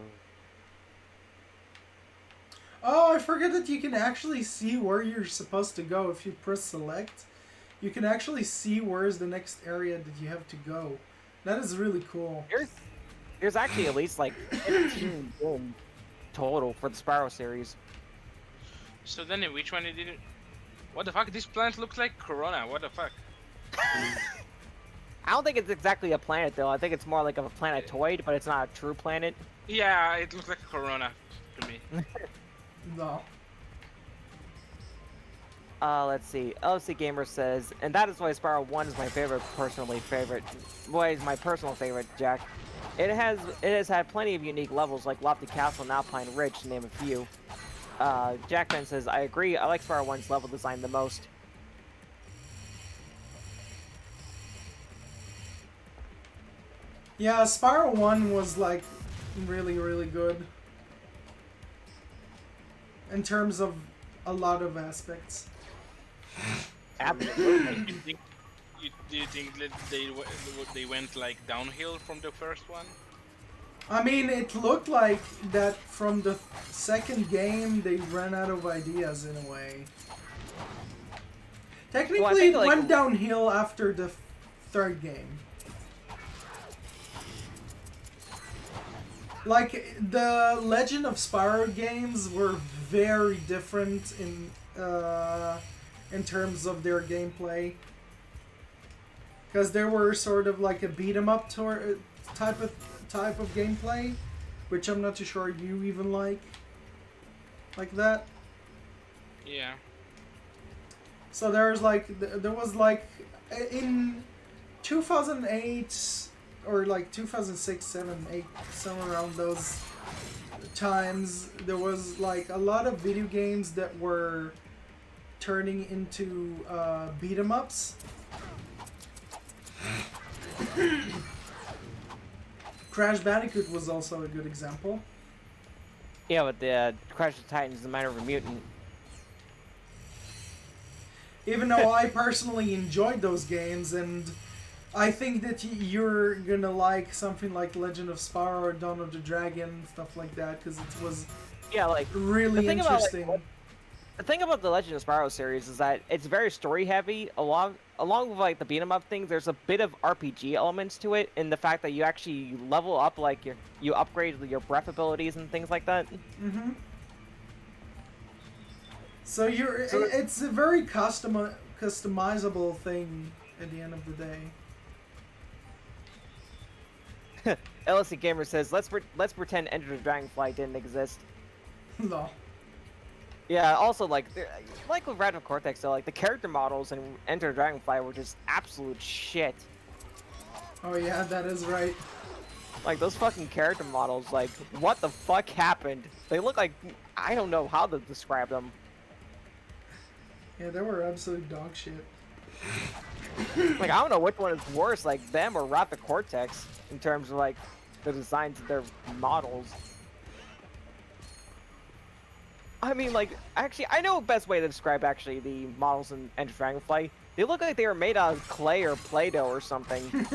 Oh, I forget that you can actually see where you're supposed to go if you press select. You can actually see where's the next area that you have to go. That is really cool. There's actually at least like 15 games total for the Spyro series. So then, which one it didn't? What the fuck? This planet looks like Corona. What the fuck? I don't think it's exactly a planet though. I think it's more like a planetoid, but it's not a true planet. Yeah, it looks like a Corona to me. No. Let's see. LFC Gamer says, and that is why Spyro 1 is my personal favorite, Jack. It has had plenty of unique levels like Lofty Castle and Alpine Ridge, to name a few. Jackman says, I agree, I like Spyro 1's level design the most. Yeah, Spyro 1 was like really, really good. In terms of a lot of aspects. Absolutely. Do you think that they went like downhill from the first one? I mean, it looked like that from the second game they ran out of ideas in a way. Technically, it went downhill after the third game. Like, the Legend of Spyro games were very different in terms of their gameplay. Because they were sort of like a beat-em-up type of gameplay, which I'm not too sure you even like that. Yeah. So there was like in 2008 or like 2006, 7, 8, somewhere around those times, there was like a lot of video games that were turning into beat-em-ups. Crash Bandicoot was also a good example. Yeah, but the Crash of Titans is the Minor of a Mutant. Even though I personally enjoyed those games, and I think that you're gonna like something like Legend of Spyro or Dawn of the Dragon, stuff like that, because it was really interesting. The thing about the Legend of Spyro series is that it's very story heavy. Along with like the beat 'em up things, there's a bit of RPG elements to it, in the fact that you actually level up, like you upgrade your breath abilities and things like that. Mm-hmm. So it's a very customizable thing at the end of the day. LSC Gamer says, let's pretend Enter the Dragonfly didn't exist. No. Yeah, also, like with Ratchet Cortex, though, like, the character models in Enter the Dragonfly were just absolute shit. Oh yeah, that is right. Like, those fucking character models, like, what the fuck happened? They look like, I don't know how to describe them. Yeah, they were absolute dog shit. Like, I don't know which one is worse, like, them or Ratchet Cortex, in terms of, like, the designs of their models. I mean, like, actually, I know the best way to describe actually the models in Enter Dragonfly. They look like they were made out of clay or Play-Doh or something.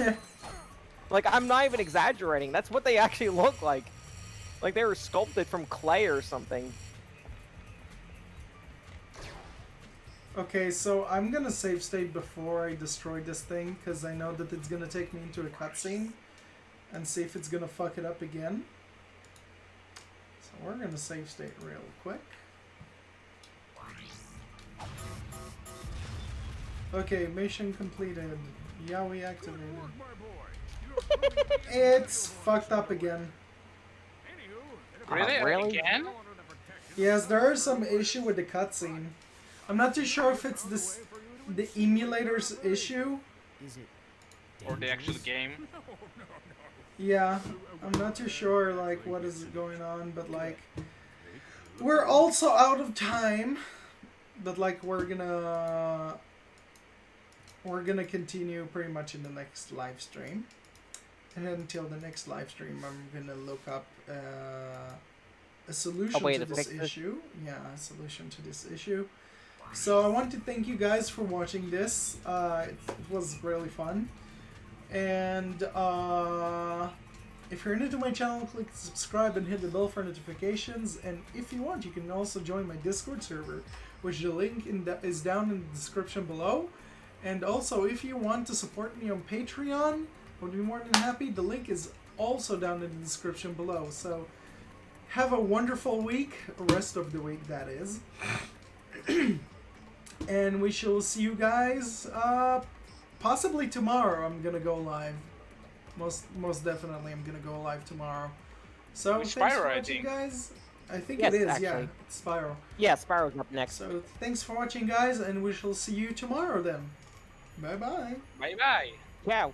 Like, I'm not even exaggerating. That's what they actually look like. Like they were sculpted from clay or something. Okay, so I'm gonna save state before I destroy this thing, because I know that it's gonna take me into a cutscene and see if it's gonna fuck it up again. So we're gonna save state real quick. Okay, mission completed. Yeah, we activated. It's fucked up again. Really? Again? Yes, there is some issue with the cutscene. I'm not too sure if it's the emulator's issue. Is it or the actual game. Yeah, I'm not too sure like what is going on, but like we're also out of time. But like we're gonna continue pretty much in the next live stream. And until the next live stream, I'm gonna look up a solution to this issue. Yeah, a solution to this issue. So I want to thank you guys for watching this. It was really fun. And if you're new to my channel, click subscribe and hit the bell for notifications. And if you want, you can also join my Discord server, which the link is down in the description below. And also, if you want to support me on Patreon, I would be more than happy. The link is also down in the description below. So have a wonderful week, rest of the week that is. And we shall see you guys possibly tomorrow. I'm gonna go live. Most definitely I'm gonna go live tomorrow. So thanks for watching, guys. I think it is, actually. Yeah, it's Spyro. Yeah, Spyro's up next. So thanks for watching, guys, and we shall see you tomorrow then. Bye bye. Bye bye. Ciao.